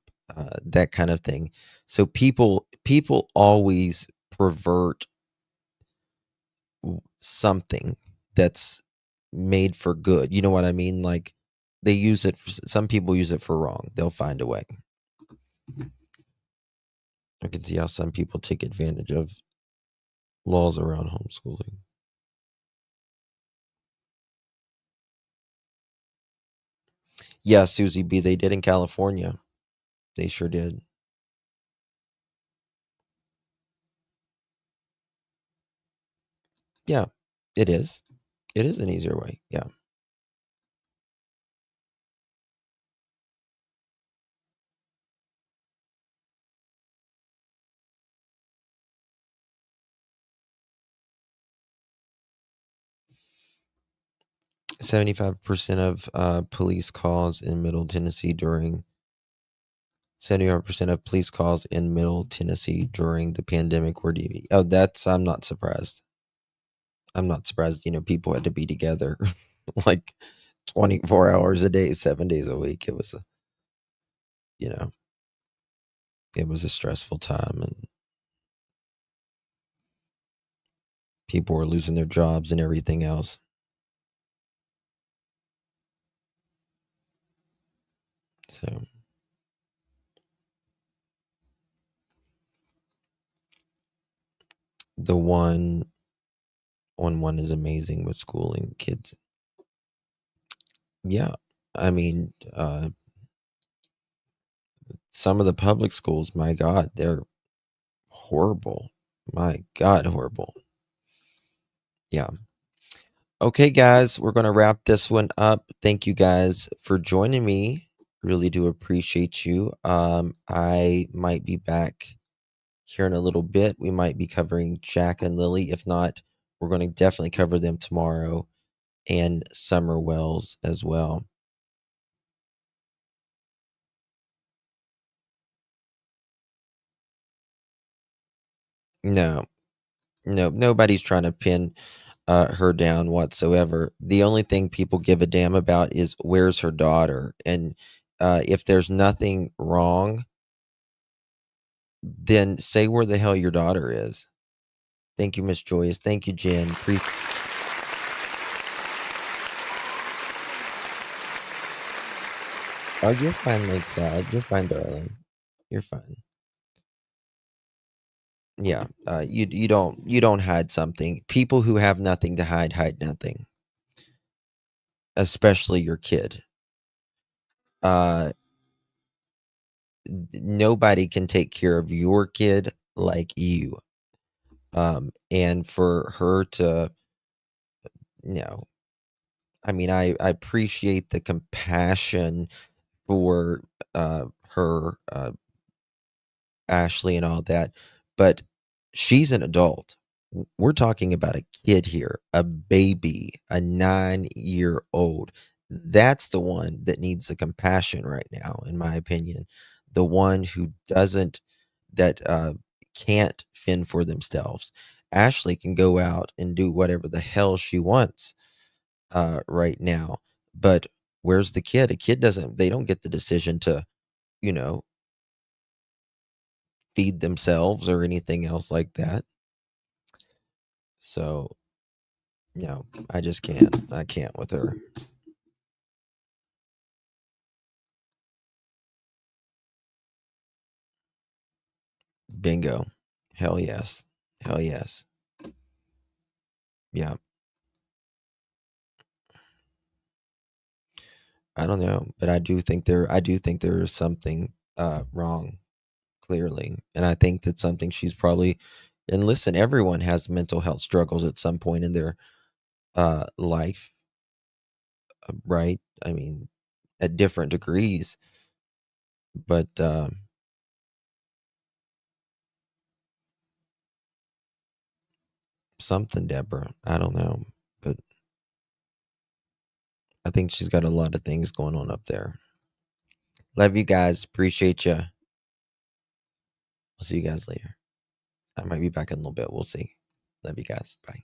that kind of thing. So people always pervert something that's made for good. You know what I mean? Like they use it. Some people use it for wrong. They'll find a way. I can see how some people take advantage of laws around homeschooling. Yeah, Susie B, they did in California. They sure did. Yeah, it is. It is an easier way. Yeah. %75% of police calls in Middle Tennessee during 75% of police calls in Middle Tennessee during the pandemic were DV. Oh, I'm not surprised. I'm not surprised, people had to be together like 24 hours a day, 7 days a week. It was it was a stressful time, and people were losing their jobs and everything else. So the one-on-one is amazing with schooling kids. Yeah. I mean, some of the public schools, my God, they're horrible. My God, horrible. Yeah. Okay, guys, we're going to wrap this one up. Thank you guys for joining me. Really do appreciate you. I might be back here in a little bit. We might be covering Jack and Lily. If not, we're going to definitely cover them tomorrow, and Summer Wells as well. No, nobody's trying to pin her down whatsoever. The only thing people give a damn about is where's her daughter, and if there's nothing wrong, then say where the hell your daughter is. Thank you, Miss Joyce. Thank you, Jen. Oh, you're fine, Lakeside. You're fine, darling. You're fine. Yeah, you don't hide something. People who have nothing to hide nothing, especially your kid. Nobody can take care of your kid like you. And for her to, I mean, I appreciate the compassion for her, Ashlee, and all that, but she's an adult. We're talking about a kid here, a baby, a 9-year-old. That's the one that needs the compassion right now, in my opinion. The one who can't fend for themselves. Ashlee can go out and do whatever the hell she wants right now, but where's the kid? A kid they don't get the decision to, feed themselves or anything else like that. So, no, I just can't. I can't with her. Bingo. Hell yes. Hell yes. Yeah. I don't know, but I do think there is something wrong, clearly. And I think that's something she's probably, and listen, everyone has mental health struggles at some point in their life, right? I mean, at different degrees. But something, Deborah. I don't know, but I think she's got a lot of things going on up there. Love you guys. Appreciate you. I'll see you guys later. I might be back in a little bit. We'll see. Love you guys. Bye.